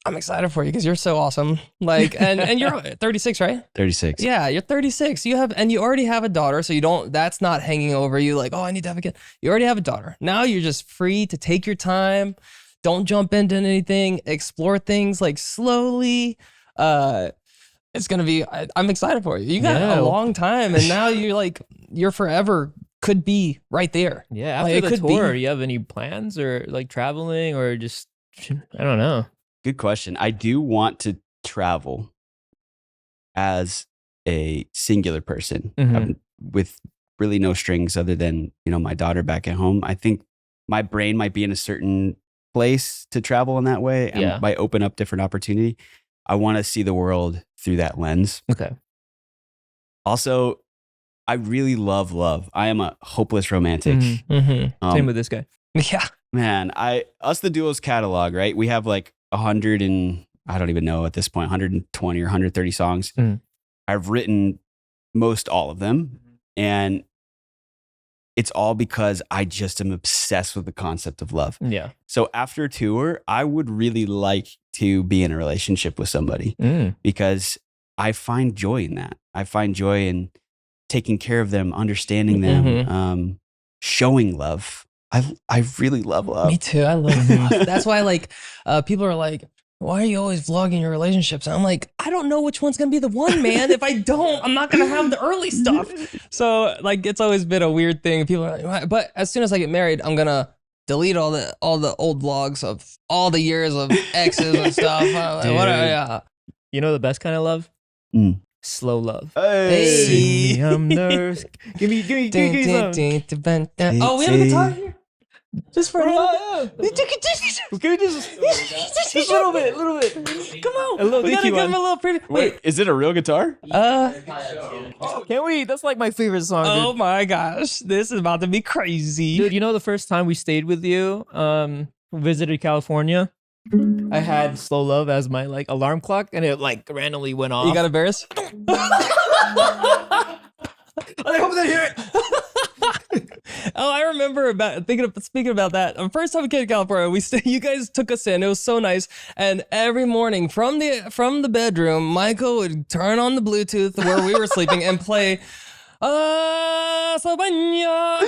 I'm excited for you because you're so awesome. Like, and you're 36, right? 36. Yeah, you're 36. You already have a daughter, so that's not hanging over you like, oh, I need to have a kid. You already have a daughter. Now you're just free to take your time. Don't jump into anything. Explore things like slowly. It's gonna be. I'm excited for you. You got a long time, and now you're forever could be right there. Yeah. After the tour, do you have any plans or like traveling or just I don't know. Good question. I do want to travel as a singular person with really no strings other than, my daughter back at home. I think my brain might be in a certain place to travel in that way and might open up different opportunity. I want to see the world through that lens. Okay. Also, I really love love. I am a hopeless romantic. Same with this guy. Yeah. Man, us the Duos catalog, right? We have like 100 and I don't even know at this point, 120 or 130 songs. I've written most all of them. And it's all because I just am obsessed with the concept of love. Yeah. So after a tour, I would really like to be in a relationship with somebody because I find joy in that. I find joy in taking care of them, understanding them, showing love. I really love love. Me too. I love love. That's why people are like, why are you always vlogging your relationships? And I'm like, I don't know which one's going to be the one, man. If I don't, I'm not going to have the early stuff. So it's always been a weird thing. People are like, but as soon as I get married, I'm going to delete all the old vlogs of all the years of exes and stuff. You know the best kind of love? Slow love. Hey. See me, I'm nervous. Give me some. Oh, we have a guitar here? Just for a little bit. Just a little bit. Come on. A little We gotta dinky give him one. a little pretty. Wait, is it a real guitar? Can't we? That's like my favorite song. Oh Dude. my gosh, this is about to be crazy. Dude, you know the first time we stayed with you, visited California, I had Slow Love as my alarm clock, and it randomly went off. You got embarrassed? I hope they hear it. Oh, I remember speaking about that. The first time we came to California, you guys took us in. It was so nice. And every morning from the bedroom, Michael would turn on the Bluetooth where we were sleeping and play Sabanya.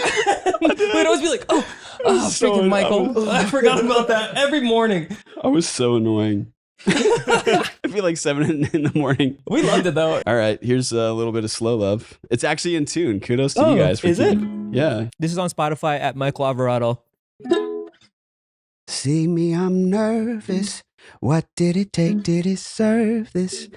We'd always be like, freaking Michael. I forgot about that every morning. I was so annoying. I feel like 7 in the morning. We loved it though. All right, here's a little bit of Slow Love. It's actually in tune. Kudos to you guys for is it? Yeah. This is on Spotify at Michael Alvarado. See me, I'm nervous. What did it take to deserve this?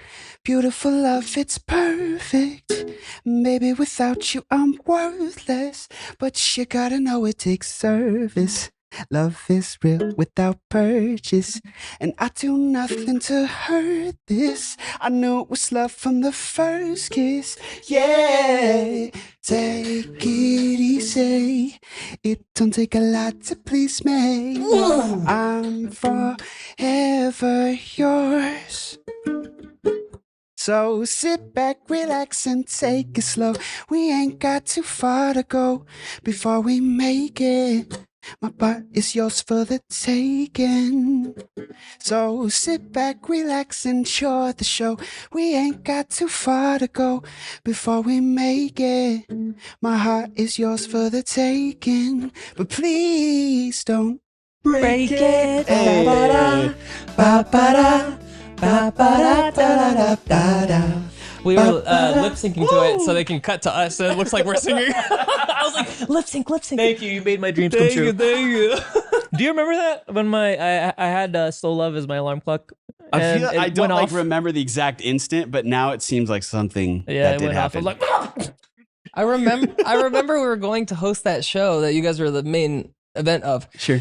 Beautiful love, it's perfect. Maybe without you, I'm worthless. But you gotta know it takes service. Love is real without purchase. And I do nothing to hurt this. I knew it was love from the first kiss. Yeah, take it easy. It don't take a lot to please me. I'm forever yours. So sit back, relax, and take it slow. We ain't got too far to go before we make it. My part is yours for the taking. So sit back, relax, enjoy the show. We ain't got too far to go before we make it. My heart is yours for the taking. But please don't break it. We were lip syncing to it so they can cut to us, so it looks like we're singing. I was like, lip sync. Thank you. You made my dreams come true. Thank you. Do you remember that when I had Slow Love as my alarm clock? I don't like remember the exact instant, but now it seems like something that did happen. I was like, I remember we were going to host that show that you guys were the main event of. Sure.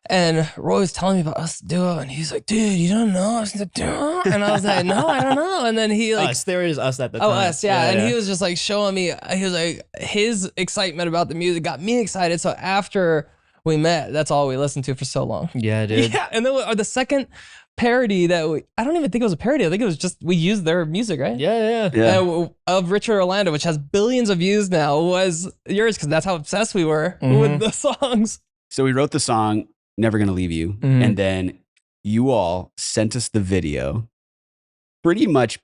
And Roy was telling me about us duo, and he's like, "Dude, you don't know us the duo?" And I was like, "No, I don't know." And then he like, us. There is us at the time. Oh, us, yeah. And he was just like showing me. He was like, his excitement about the music got me excited. So after we met, that's all we listened to for so long. Yeah, dude. Yeah, and then the second parody that I don't even think it was a parody. I think it was just we used their music, right? Yeah. Of Richard Orlando, which has billions of views now, was yours because that's how obsessed we were with the songs. So we wrote the song "Never Gonna Leave You," and then you all sent us the video, pretty much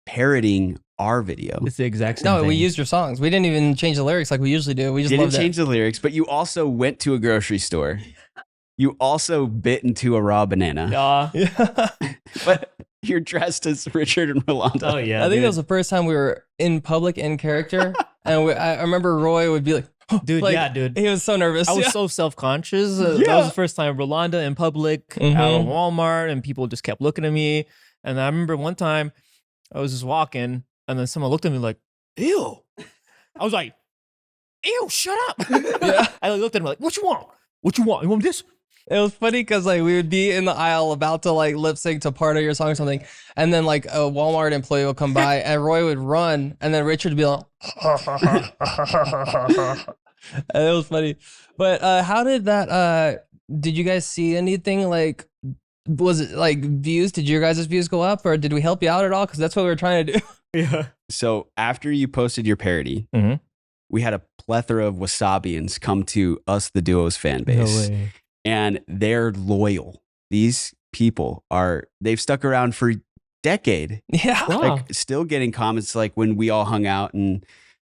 parodying our video. It's the exact same thing. We used your songs. We didn't even change the lyrics like we usually do. We just didn't change the lyrics, but you also went to a grocery store. You also bit into a raw banana. Yeah. But you're dressed as Richard and Rolando. Oh, yeah. I think that was the first time we were in public in character. And I remember Roy would be like, dude, like, yeah, dude. He was so nervous. I was so self-conscious. That was the first time Rolanda in public out of Walmart, and people just kept looking at me. And I remember one time I was just walking, and then someone looked at me like, "Ew." I was like, "Ew, shut up." Yeah. I looked at him like, "What you want? What you want? You want this?" It was funny because like we would be in the aisle about to like lip sync to part of your song or something, and then like a Walmart employee would come by and Roy would run, and then Richard would be like, and it was funny. But how did that? Did you guys see anything like? Was it like views? Did your guys' views go up, or did we help you out at all? Because that's what we were trying to do. Yeah. So after you posted your parody, we had a plethora of Wasabians come to us, the duo's fan base. No way. And they're loyal. These people they've stuck around for a decade. Yeah. Wow. Like still getting comments like when we all hung out, and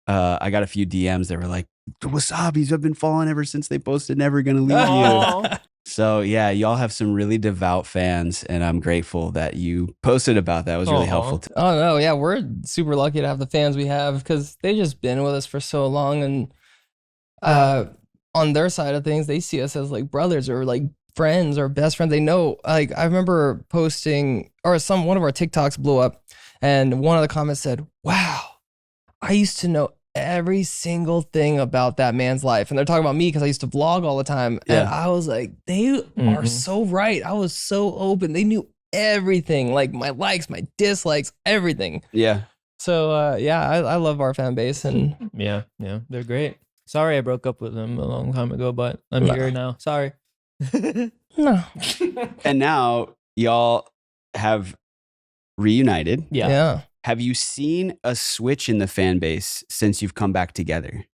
I got a few DMs that were like, "The Wasabis have been following ever since they posted Never Gonna Leave You." So yeah, y'all have some really devout fans, and I'm grateful that you posted about that. It was really helpful. Oh no, yeah, we're super lucky to have the fans we have because they've just been with us for so long, and on their side of things, they see us as like brothers or like friends or best friends. They know, like I remember posting or one of our TikToks blew up, and one of the comments said, "Wow, I used to know every single thing about that man's life." And they're talking about me because I used to vlog all the time. Yeah. And I was like, they are so right. I was so open. They knew everything, like my likes, my dislikes, everything. Yeah. So I love our fan base, and yeah, they're great. Sorry I broke up with them a long time ago, but I'm here now. Sorry. No. And now y'all have reunited. Yeah. Have you seen a switch in the fan base since you've come back together?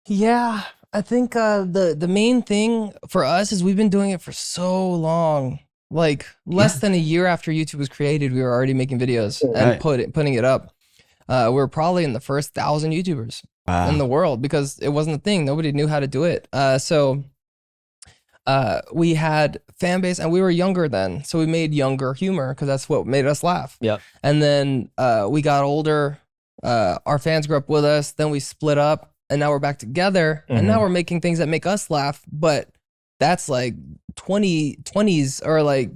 Yeah, I think the main thing for us is we've been doing it for so long. Like less than a year after YouTube was created, we were already making videos and putting it up. We were probably in the first 1,000 YouTubers in the world because it wasn't a thing. Nobody knew how to do it. So we had fan base, and we were younger then, so we made younger humor because that's what made us laugh. Yeah. And then we got older. Our fans grew up with us. Then we split up, and now we're back together. And now we're making things that make us laugh. But that's like 20s or like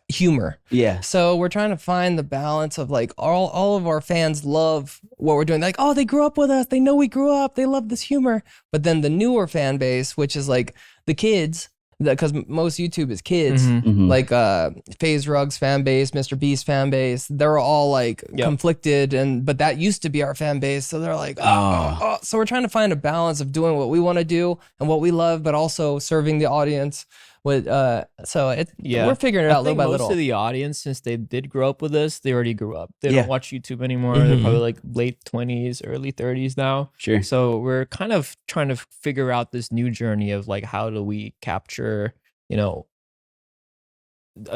humor. Yeah. So we're trying to find the balance of like all of our fans love what we're doing. Like, oh, they grew up with us. They know we grew up. They love this humor. But then the newer fan base, which is like the kids, because most YouTube is kids, like FaZe Rug's fan base, Mr. Beast fan base, they're all like conflicted, but that used to be our fan base, so they're like, oh. So we're trying to find a balance of doing what we want to do and what we love, but also serving the audience with we're figuring it out little by little. Most of the audience, since they did grow up with us, they already grew up. They don't watch YouTube anymore. They're probably like late 20s, early 30s now. Sure. So we're kind of trying to figure out this new journey of like, how do we capture, a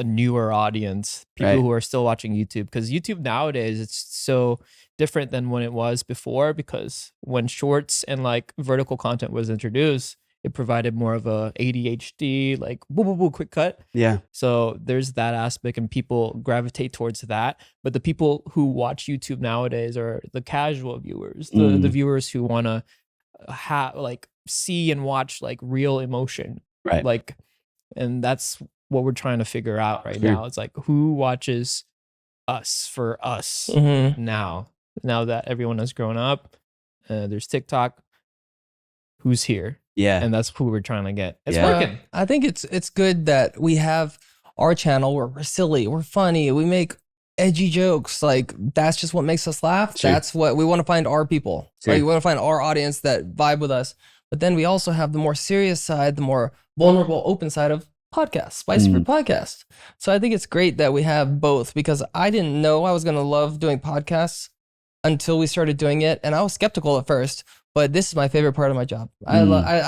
newer audience, people who are still watching YouTube, because YouTube nowadays, it's so different than when it was before, because when shorts and like vertical content was introduced, it provided more of a ADHD, like boo, boo, boo, quick cut. Yeah. So there's that aspect, and people gravitate towards that. But the people who watch YouTube nowadays are the casual viewers, the viewers who want to like see and watch like real emotion, Right. Like, and that's what we're trying to figure out right now. It's like, who watches us for us now that everyone has grown up. There's TikTok. Who's here? Yeah. And that's who we're trying to get. It's working. I think it's good that we have our channel where we're silly, we're funny, we make edgy jokes. Like, that's just what makes us laugh. Sure. That's what we want to find our people. Sure. Like, we want to find our audience that vibe with us. But then we also have the more serious side, the more vulnerable, open side of podcasts, Spicy Fruit Podcast. So I think it's great that we have both, because I didn't know I was going to love doing podcasts until we started doing it. And I was skeptical at first, but this is my favorite part of my job. I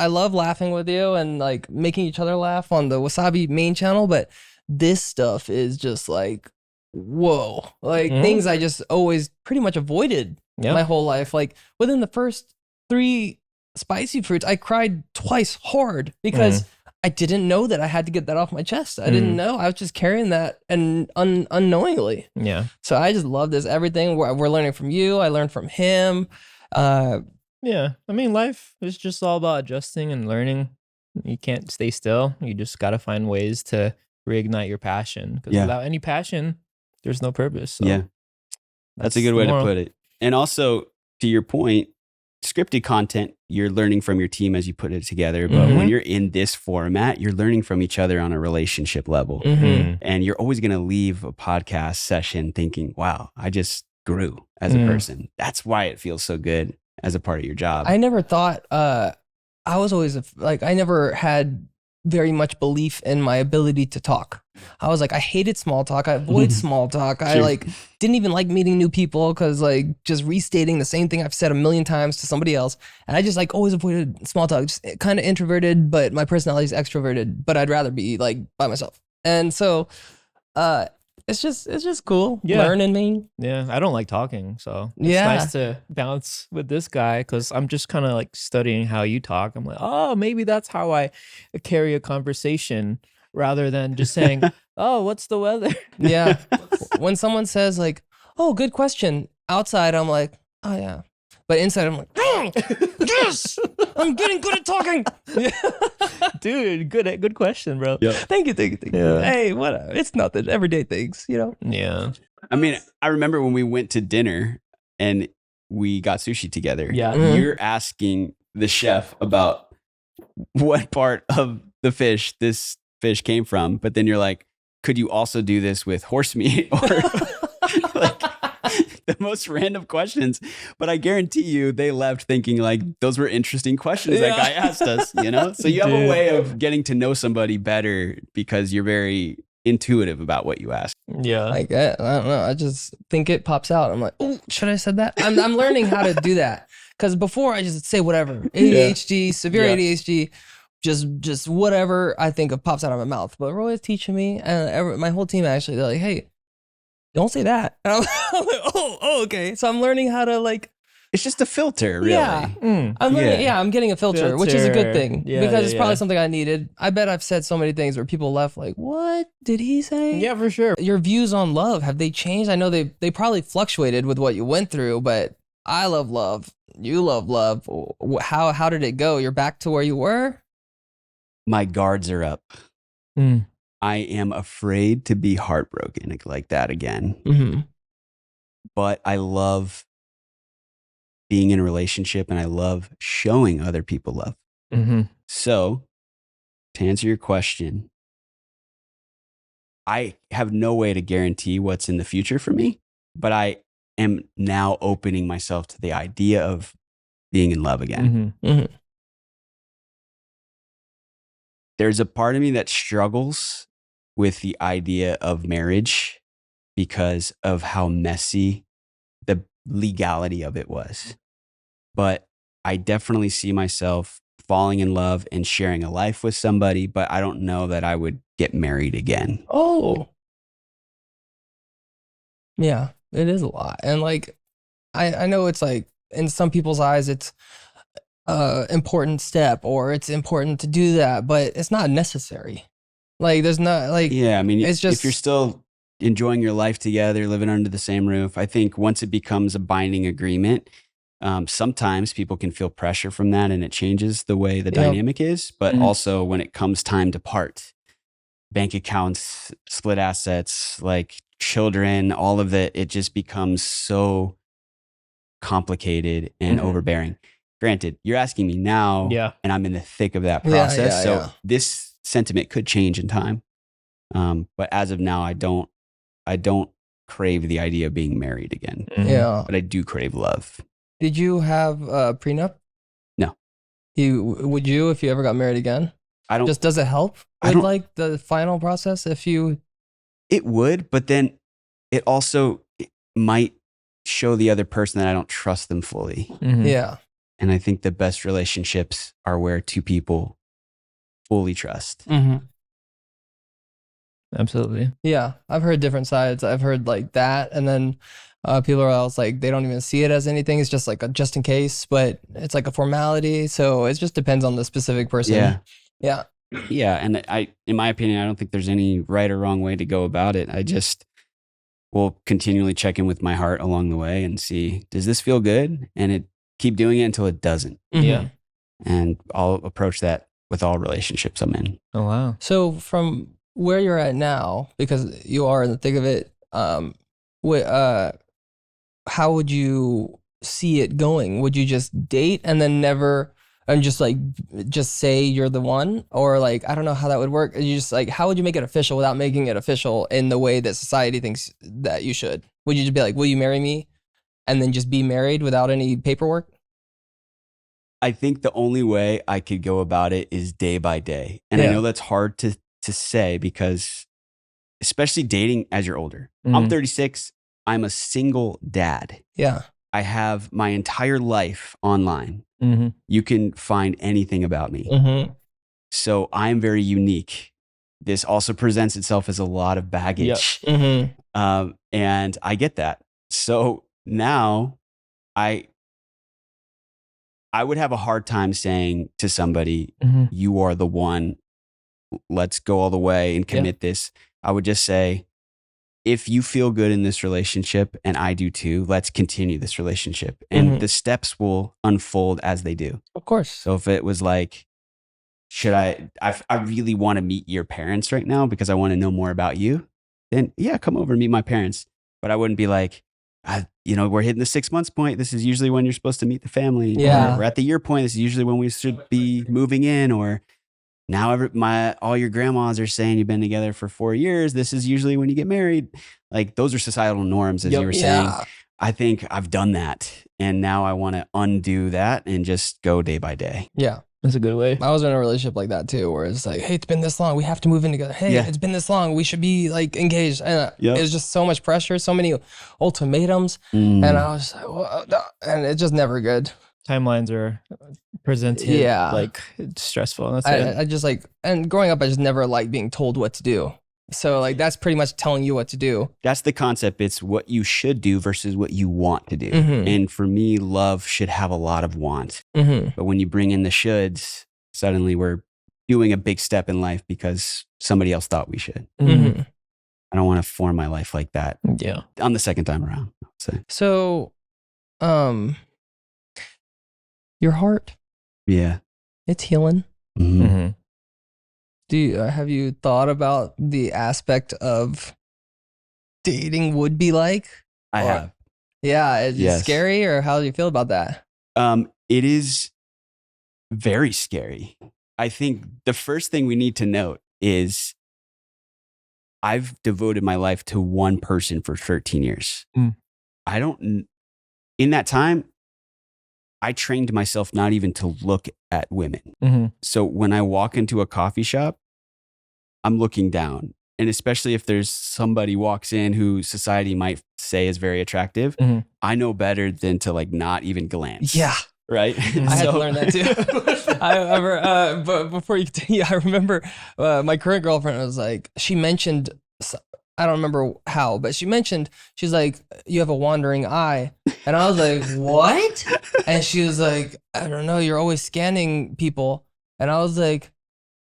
love laughing with you and like making each other laugh on the Wassabi main channel. But this stuff is just like, whoa, like things I just always pretty much avoided my whole life. Like within the first 3 Spicy Fruits, I cried twice hard because I didn't know that I had to get that off my chest. I didn't know. I was just carrying that and unknowingly. Yeah. So I just love this. Everything we're learning from you. I learned from him. Yeah. I mean, life is just all about adjusting and learning. You can't stay still. You just got to find ways to reignite your passion. Because without any passion, there's no purpose. So yeah. That's a good way to put it. And also, to your point, scripted content, you're learning from your team as you put it together. But when you're in this format, you're learning from each other on a relationship level. And you're always going to leave a podcast session thinking, wow, I just grew as a person. That's why it feels so good as a part of your job. I never thought, I was always like, I never had very much belief in my ability to talk. I was like, I hated small talk. I avoid small talk. I like didn't even like meeting new people because like just restating the same thing I've said a million times to somebody else. And I just like always avoided small talk. Just kind of introverted, but my personality is extroverted. But I'd rather be like by myself. And so it's just cool learning me. Yeah, I don't like talking, so it's nice to bounce with this guy because I'm just kind of like studying how you talk. I'm like, oh, maybe that's how I carry a conversation rather than just saying, oh, what's the weather? Yeah. When someone says like, oh, good question, outside, I'm like, oh yeah. But inside, I'm like, yes, I'm getting good at talking. Dude, good question, bro. Yep. Thank you. Yeah. Hey, whatever. It's nothing. Everyday things, you know? Yeah. I mean, I remember when we went to dinner and we got sushi together. Yeah. You're asking the chef about what part of the fish this fish came from, but then you're like, could you also do this with horse meat? Or like the most random questions. But I guarantee you they left thinking like those were interesting questions that guy asked us, you know? So you have a way of getting to know somebody better because you're very intuitive about what you ask. Yeah. Like, I don't know. I just think it pops out. I'm like, oh, should I have said that? I'm learning how to do that. Because before I just say whatever. ADHD, severe ADHD. Just whatever I think of pops out of my mouth. But Roy is teaching me, and my whole team actually, they're like, hey, don't say that. And I'm like, oh, okay. So I'm learning how to like. It's just a filter, really. Yeah. I'm learning, I'm getting a filter, which is a good thing because it's probably something I needed. I bet I've said so many things where people left like, what did he say? Yeah, for sure. Your views on love, have they changed? I know they probably fluctuated with what you went through, but I love love. You love love. How did it go? You're back to where you were? My guards are up. I am afraid to be heartbroken like that again. But I love being in a relationship and I love showing other people love. So to answer your question, I have no way to guarantee what's in the future for me, but I am now opening myself to the idea of being in love again. There's a part of me that struggles with the idea of marriage because of how messy the legality of it was. But I definitely see myself falling in love and sharing a life with somebody, but I don't know that I would get married again. Oh. Yeah, it is a lot. And like, I know it's like, in some people's eyes, it's important step, or it's important to do that, but it's not necessary. Like there's not like, yeah, I mean, it's just, if you're still enjoying your life together, living under the same roof, I think once it becomes a binding agreement, sometimes people can feel pressure from that and it changes the way the dynamic is. But also when it comes time to part, bank accounts, split assets, like children, all of it just becomes so complicated and overbearing. Granted, you're asking me now, and I'm in the thick of that process. So this sentiment could change in time. But as of now, I don't crave the idea of being married again. Yeah. But I do crave love. Did you have a prenup? No. Would you if you ever got married again? I don't. Just does it help with like the final process if you? It would, but then it also might show the other person that I don't trust them fully. Yeah. And I think the best relationships are where two people fully trust. Absolutely. Yeah. I've heard different sides. I've heard like that. And then people are else like, they don't even see it as anything. It's just like a just in case, but it's like a formality. So it just depends on the specific person. Yeah. Yeah. Yeah. And in my opinion, I don't think there's any right or wrong way to go about it. I just will continually check in with my heart along the way and see, does this feel good? And keep doing it until it doesn't. Yeah. And I'll approach that with all relationships I'm in. Oh, wow. So from where you're at now, because you are in the thick of it, how would you see it going? Would you just date and then never, and just say you're the one? Or like, I don't know how that would work. You just like, how would you make it official without making it official in the way that society thinks that you should? Would you just be like, will you marry me? And then just be married without any paperwork? I think the only way I could go about it is day by day. And I know that's hard to say because especially dating as you're older. I'm 36. I'm a single dad. Yeah. I have my entire life online. You can find anything about me. So I'm very unique. This also presents itself as a lot of baggage. And I get that. So now I would have a hard time saying to somebody, you are the one, let's go all the way and commit this. I would just say, if you feel good in this relationship and I do too, let's continue this relationship. And the steps will unfold as they do. Of course. So if it was like, I really want to meet your parents right now because I want to know more about you, then yeah, come over and meet my parents. But I wouldn't be like, we're hitting the 6 months point. This is usually when you're supposed to meet the family. Yeah. Or we're at the year point. This is usually when we should be moving in. Or now all your grandmas are saying you've been together for 4 years. This is usually when you get married. Like those are societal norms, as you were saying. I think I've done that. And now I want to undo that and just go day by day. Yeah. That's a good way. I was in a relationship like that too, where it's like, hey, it's been this long. We have to move in together. Hey, it's been this long. We should be like engaged. And it was just so much pressure, so many ultimatums. And I was like, well, and it's just never good. Timelines are presented like stressful. That's I just like, and growing up, I just never liked being told what to do. So like, that's pretty much telling you what to do. That's the concept. It's what you should do versus what you want to do. And for me, love should have a lot of want. But when you bring in the shoulds, suddenly we're doing a big step in life because somebody else thought we should. I don't want to form my life like that. Yeah. On the second time around. So, your heart. Yeah. It's healing. Have you thought about the aspect of dating would be like? I have. Yeah. Is it scary, or how do you feel about that? It is very scary. I think the first thing we need to note is I've devoted my life to one person for 13 years. In that time, I trained myself not even to look at women. So when I walk into a coffee shop, I'm looking down. And especially if there's somebody walks in who society might say is very attractive, I know better than to like not even glance. Yeah. Right? I had to learn that too. But before you continue, I remember my current girlfriend was like, she mentioned, I don't remember how, but she mentioned, she's like, you have a wandering eye. And I was like, what? And she was like, I don't know, you're always scanning people. And I was like,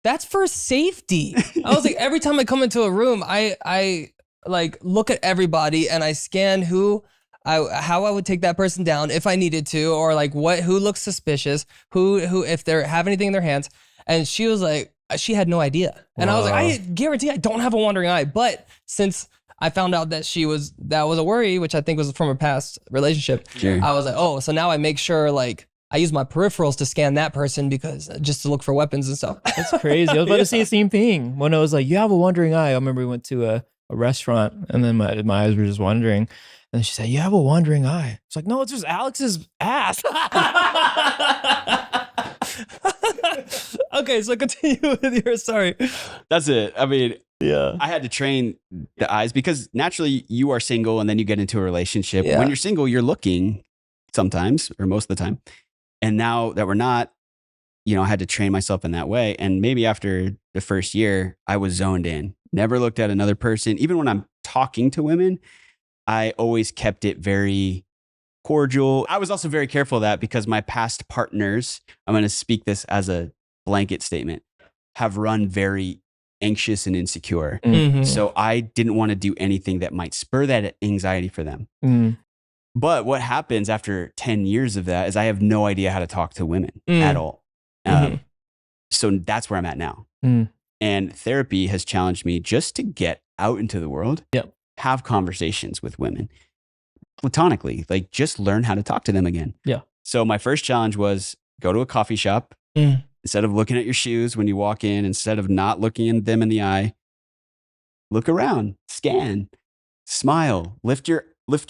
that's for safety. I was like, every time I come into a room, I like look at everybody and I scan how I would take that person down if I needed to, or like who looks suspicious, who if they have anything in their hands. And she was like, she had no idea. And I was like, I guarantee I don't have a wandering eye. But since I found out that that was a worry, which I think was from a past relationship, sure. I was like, oh, so now I make sure like I use my peripherals to scan that person because just to look for weapons and stuff. That's crazy. I was about to say the same thing. When I was like, you have a wandering eye. I remember we went to a restaurant and then my eyes were just wandering. And she said, you have a wandering eye. It's like, no, it's just Alex's ass. Okay, so continue with your story. That's it. I mean, yeah, I had to train the eyes because naturally you are single and then you get into a relationship. Yeah. When you're single, you're looking sometimes or most of the time. And now that we're not, I had to train myself in that way. And maybe after the first year, I was zoned in, never looked at another person. Even when I'm talking to women, I always kept it very cordial. I was also very careful of that because my past partners, I'm going to speak this as a blanket statement, have run very anxious and insecure. Mm-hmm. So I didn't want to do anything that might spur that anxiety for them. Mm. But what happens after 10 years of that is I have no idea how to talk to women at all. So that's where I'm at now. And therapy has challenged me just to get out into the world, have conversations with women platonically, like just learn how to talk to them again. Yeah. So my first challenge was go to a coffee shop. Instead of looking at your shoes when you walk in, instead of not looking at them in the eye, look around, scan, smile, lift your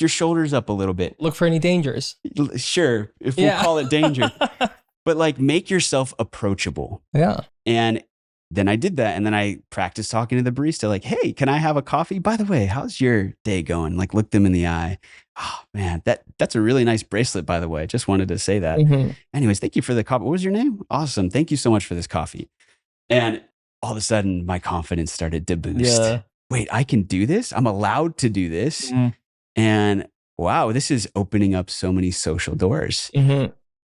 shoulders up a little bit. Look for any dangers. Sure, if we'll call it danger. But like make yourself approachable. Yeah. And then I did that. And then I practiced talking to the barista like, hey, can I have a coffee? By the way, how's your day going? Like look them in the eye. Oh man, that's a really nice bracelet, by the way. Just wanted to say that. Anyways, thank you for the coffee. What was your name? Awesome. Thank you so much for this coffee. And all of a sudden my confidence started to boost. Yeah. Wait, I can do this? I'm allowed to do this. And wow, this is opening up so many social doors.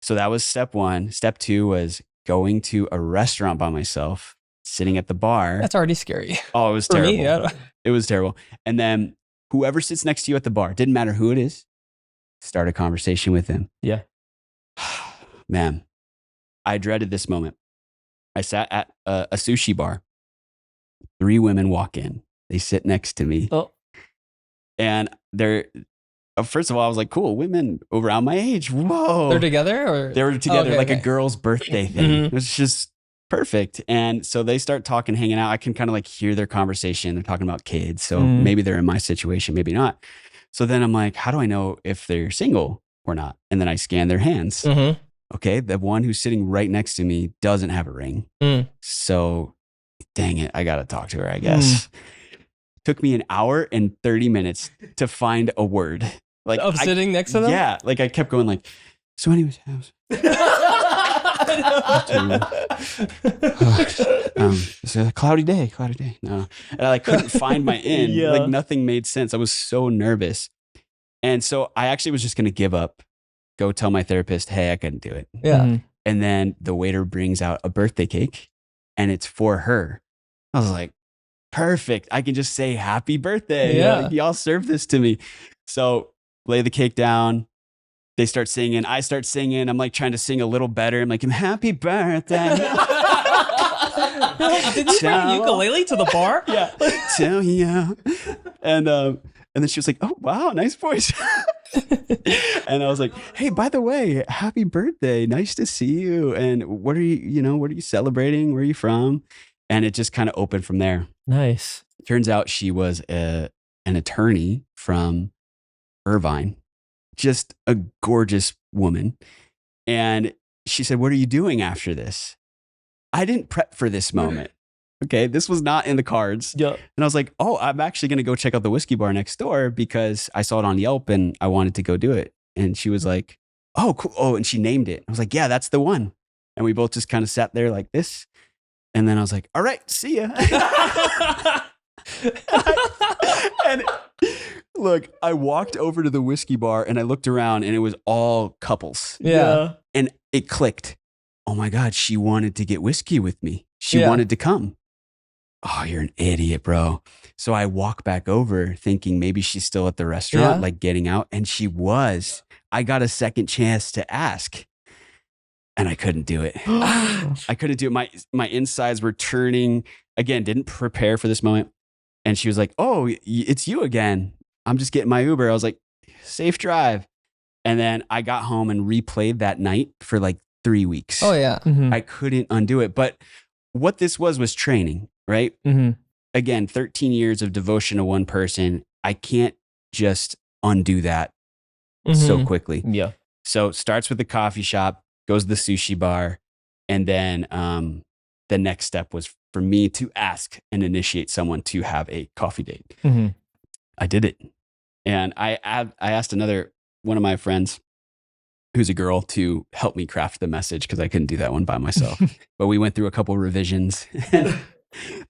So that was step one. Step two was going to a restaurant by myself, sitting at the bar. That's already scary. Oh, it was terrible. It was terrible. And then whoever sits next to you at the bar, didn't matter who it is, start a conversation with them. Yeah. Man, I dreaded this moment. I sat at a sushi bar. 3 women walk in. They sit next to me. Oh. And they're, first of all, I was like, cool, women around my age. Whoa. They're together? Or? They were together, a girl's birthday thing. It was just perfect. And so they start talking, hanging out. I can kind of like hear their conversation. They're talking about kids. So maybe they're in my situation, maybe not. So then I'm like, how do I know if they're single or not? And then I scan their hands. Okay. The one who's sitting right next to me doesn't have a ring. So dang it, I got to talk to her, I guess. Took me an hour and 30 minutes to find a word. Like sitting next to them? Yeah. Like I kept going like, so anyways, it's a cloudy day. No. And I couldn't find my in. Like nothing made sense. I was so nervous. And so I actually was just going to give up, go tell my therapist, hey, I couldn't do it. Yeah. And then the waiter brings out a birthday cake and it's for her. I was like, perfect. I can just say happy birthday. Yeah. Like, y'all serve this to me. So lay the cake down. They start singing. I start singing. I'm like trying to sing a little better. I'm like, happy birthday. Did you bring a ukulele to the bar? Yeah. Tell you. And then she was like, oh, wow, nice voice. And I was like, hey, by the way, happy birthday. Nice to see you. And what are you celebrating? Where are you from? And it just kind of opened from there. Nice. Turns out she was an attorney from Irvine, just a gorgeous woman. And she said, what are you doing after this? I didn't prep for this moment. Okay. This was not in the cards. Yeah. And I was like, oh, I'm actually going to go check out the whiskey bar next door because I saw it on Yelp and I wanted to go do it. And she was like, oh, cool. Oh, and she named it. I was like, yeah, that's the one. And we both just kind of sat there like this. And then I was like, all right, see ya. And look, I walked over to the whiskey bar and I looked around and it was all couples. Yeah. And it clicked. Oh my God, she wanted to get whiskey with me. She Yeah. wanted to come. Oh, you're an idiot, bro. So I walk back over thinking maybe she's still at the restaurant, like getting out. And she was. I got a second chance to ask. And I couldn't do it. I couldn't do it. My insides were turning. Again, didn't prepare for this moment. And she was like, oh, it's you again. I'm just getting my Uber. I was like, safe drive. And then I got home and replayed that night for like 3 weeks. Oh, yeah. Mm-hmm. I couldn't undo it. But what this was training, right? Mm-hmm. Again, 13 years of devotion to one person. I can't just undo that so quickly. Yeah. So it starts with the coffee shop, goes to the sushi bar. And then the next step was for me to ask and initiate someone to have a coffee date. Mm-hmm. I did it. And I asked one of my friends who's a girl to help me craft the message because I couldn't do that one by myself. But we went through a couple revisions.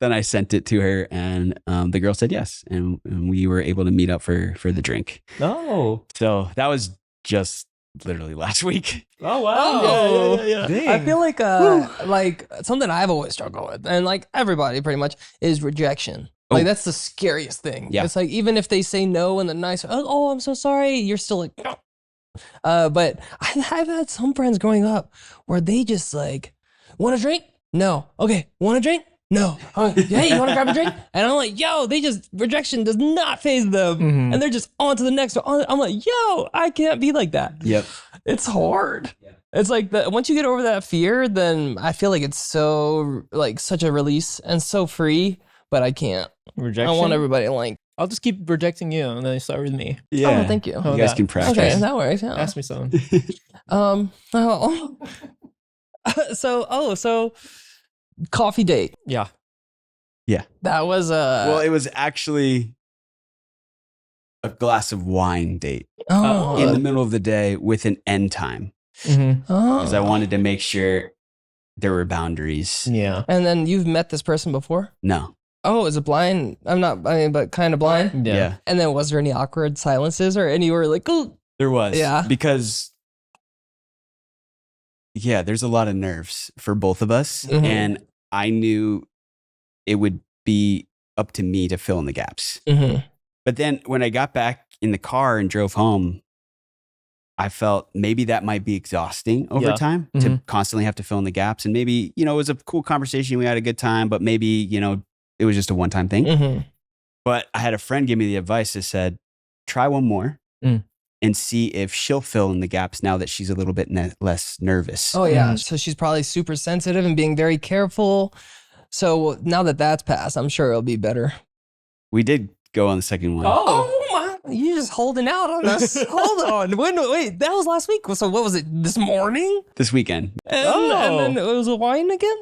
Then I sent it to her and the girl said yes. And we were able to meet up for the drink. Oh. So that was just literally last week. Oh, wow. Oh. Yeah. Dang. I feel like something I've always struggled with, and like everybody pretty much, is rejection. Like that's the scariest thing. Yeah. It's like even if they say no in the nice, oh, I'm so sorry, you're still like, no. But I've had some friends growing up where they just like, want a drink? No. Okay. Want a drink? No. Hey, you want to grab a drink? And I'm like, yo, rejection does not faze them. Mm-hmm. And they're just on to the next one. I'm like, yo, I can't be like that. Yep. It's hard. Yeah. It's like once you get over that fear, then I feel like it's so like such a release and so free, but I can't. Rejection. I want everybody to like, I'll just keep rejecting you and then you start with me. Yeah. oh, thank you. Oh, You guys that. can practice. Okay, that works. Yeah. Ask me something. So coffee date. Yeah. That was Well, it was actually a glass of wine date in the middle of the day with an end time Mm-hmm. because I wanted to make sure there were boundaries. Yeah. And then you've met this person before? No. Oh, is it blind? But kind of blind. Yeah. And then was there any awkward silences or any were like, oh, There was. Yeah. Because, there's a lot of nerves for both of us. Mhm. And I knew it would be up to me to fill in the gaps. But then when I got back in the car and drove home, I felt maybe that might be exhausting over time to constantly have to fill in the gaps. And maybe, it was a cool conversation. We had a good time, but maybe, it was just a one-time thing. But I had a friend give me the advice that said, try one more and see if she'll fill in the gaps now that she's a little bit less nervous. Oh, yeah. So she's probably super sensitive and being very careful. So now that that's passed, I'm sure it'll be better. We did go on the second one. Oh my, you're just holding out on us. Hold on. Wait, that was last week. So what was it, this morning? This weekend. And then it was a wine again?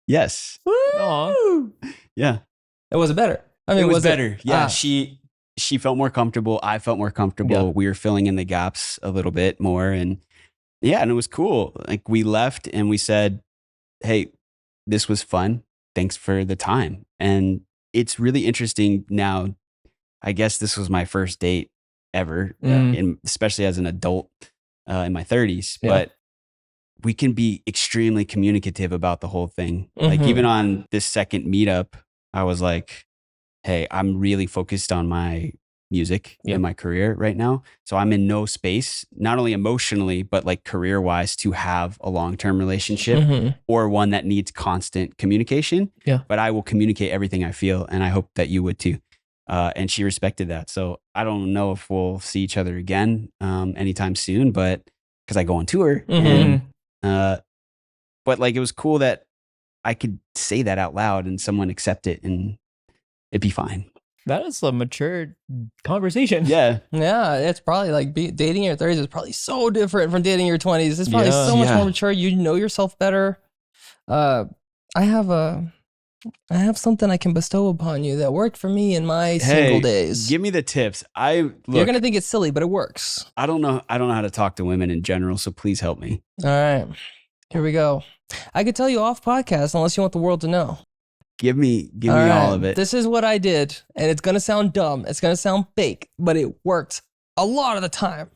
Yes. Woo! Yeah. It was better. I mean, It was better. Yeah. Ah. She felt more comfortable. I felt more comfortable. Yeah. We were filling in the gaps a little bit more. And and it was cool. Like we left and we said, hey, this was fun. Thanks for the time. And it's really interesting now. I guess this was my first date ever, especially as an adult in my 30s. Yeah. But we can be extremely communicative about the whole thing. Like even on this second meetup, I was like, hey, I'm really focused on my music and my career right now. So I'm in no space, not only emotionally, but like career wise to have a long-term relationship or one that needs constant communication. Yeah. But I will communicate everything I feel. And I hope that you would too. And she respected that. So I don't know if we'll see each other again anytime soon, but because I go on tour. And, but like, it was cool that I could say that out loud and someone accept it and it'd be fine. That is a mature conversation. Yeah. Yeah, it's probably like dating in your 30s is probably so different from dating in your 20s. It's probably so much more mature. You know yourself better. I have something I can bestow upon you that worked for me in my single days. Give me the tips. You're gonna think it's silly, but it works. I don't know how to talk to women in general, so please help me. All right, here we go. I could tell you off podcast unless you want the world to know. Give me all of it. This is what I did, and it's gonna sound dumb. It's gonna sound fake, but it worked a lot of the time.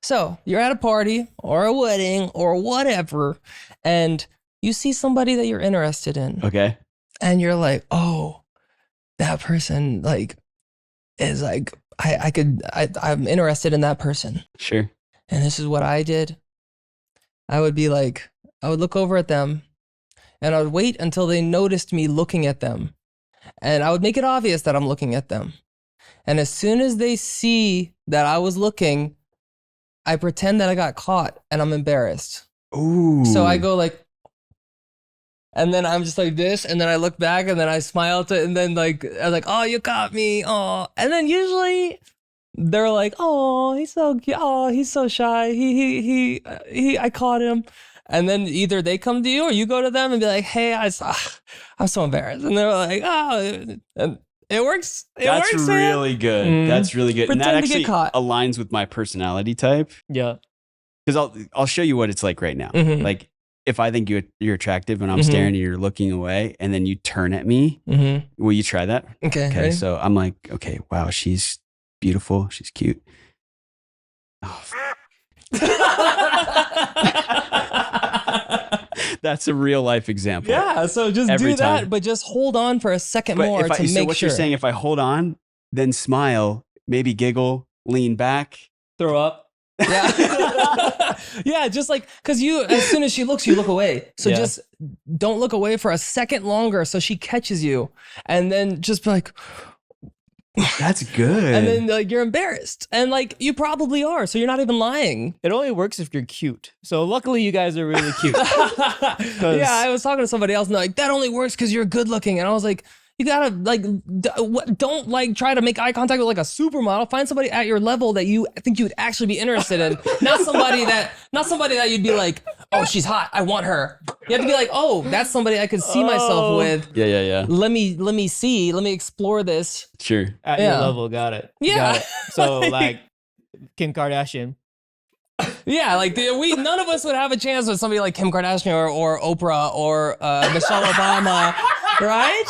So you're at a party or a wedding or whatever, and you see somebody that you're interested in. Okay. And you're like, oh, that person like is like, I'm interested in that person. Sure. And this is what I did. I would be like, I would look over at them and I would wait until they noticed me looking at them. And I would make it obvious that I'm looking at them. And as soon as they see that I was looking, I pretend that I got caught and I'm embarrassed. Ooh. So I go like, and then I'm just like this, and then I look back and then I smile and then like, I'm like, oh, you caught me. Oh, and then usually they're like, oh, he's so cute. Oh, he's so shy. I caught him. And then either they come to you or you go to them and be like, hey, I'm so embarrassed. And they're like, oh, and it works. That's works, really man. good. That's really good. Pretend and that to get actually caught. aligns with my personality type. Yeah. Because I'll show you what it's like right now. Mhm. Like if I think you're attractive and I'm staring and you're looking away and then you turn at me, will you try that? Okay. Okay. Ready? So I'm like, okay, wow, she's beautiful. She's cute. Oh, that's a real life example. Yeah, so just Every do that, time. but just hold on for a second But more to make so what sure. you're saying, if I hold on, then smile, maybe giggle, lean back. Throw up. Yeah. Yeah, just like, because as soon as she looks, you look away. So Yeah. just don't look away for a second longer so she catches you. And then just be like, That's good. and then like, you're embarrassed. And like, you probably are. So you're not even lying. It only works if you're cute. So luckily you guys are really cute. Yeah, I was talking to somebody else and they're like, that only works because you're good looking. And I was like, you gotta like, don't like try to make eye contact with like a supermodel. Find somebody at your level that you think you would actually be interested in. Not somebody that you'd be like, oh, she's hot, I want her. You have to be like, oh, that's somebody I could see myself with. Yeah. Let me explore this. Sure. At Yeah. your level, got it. Yeah. Got it. So like Kim Kardashian. Yeah, like none of us would have a chance with somebody like Kim Kardashian or Oprah or Michelle Obama, right?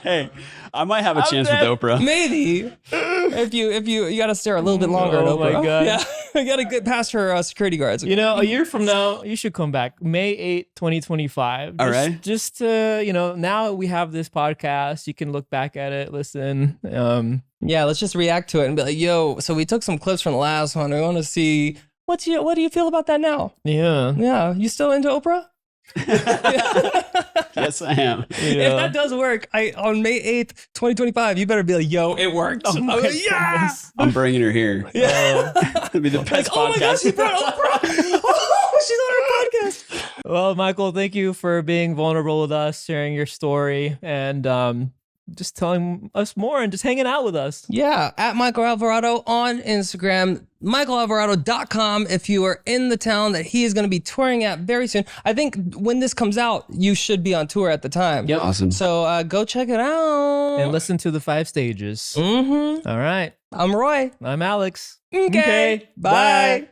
Hey, I might have a chance with Oprah. Maybe if you got to stare a little bit longer. at Oh my Oprah. God. Yeah, you got to get past her security guards. You know, a year from now, you should come back. May 8th, 2025. All right. Just to, now we have this podcast. You can look back at it, listen. Yeah, let's just react to it and be like, yo. So we took some clips from the last one. We want to see what do you feel about that now? Yeah. Yeah, you still into Oprah? Yes, I am. If that does work, on May 8th, 2025, you better be like, yo, it worked. Oh my Yeah. goodness. I'm bringing her here. Yeah. It'll be the best Oh my gosh, podcast. she brought Oprah. Oh, she's on our podcast. Well, Michael, thank you for being vulnerable with us, sharing your story, and just telling us more and just hanging out with us. Yeah, at Michael Alvarado on Instagram, michaelalvarado.com if you are in the town that he is going to be touring at very soon. I think when this comes out, you should be on tour at the time. Yep. Awesome. So go check it out. And listen to the 5 stages. Mm-hmm. All right. I'm Roy. I'm Alex. Okay. Bye.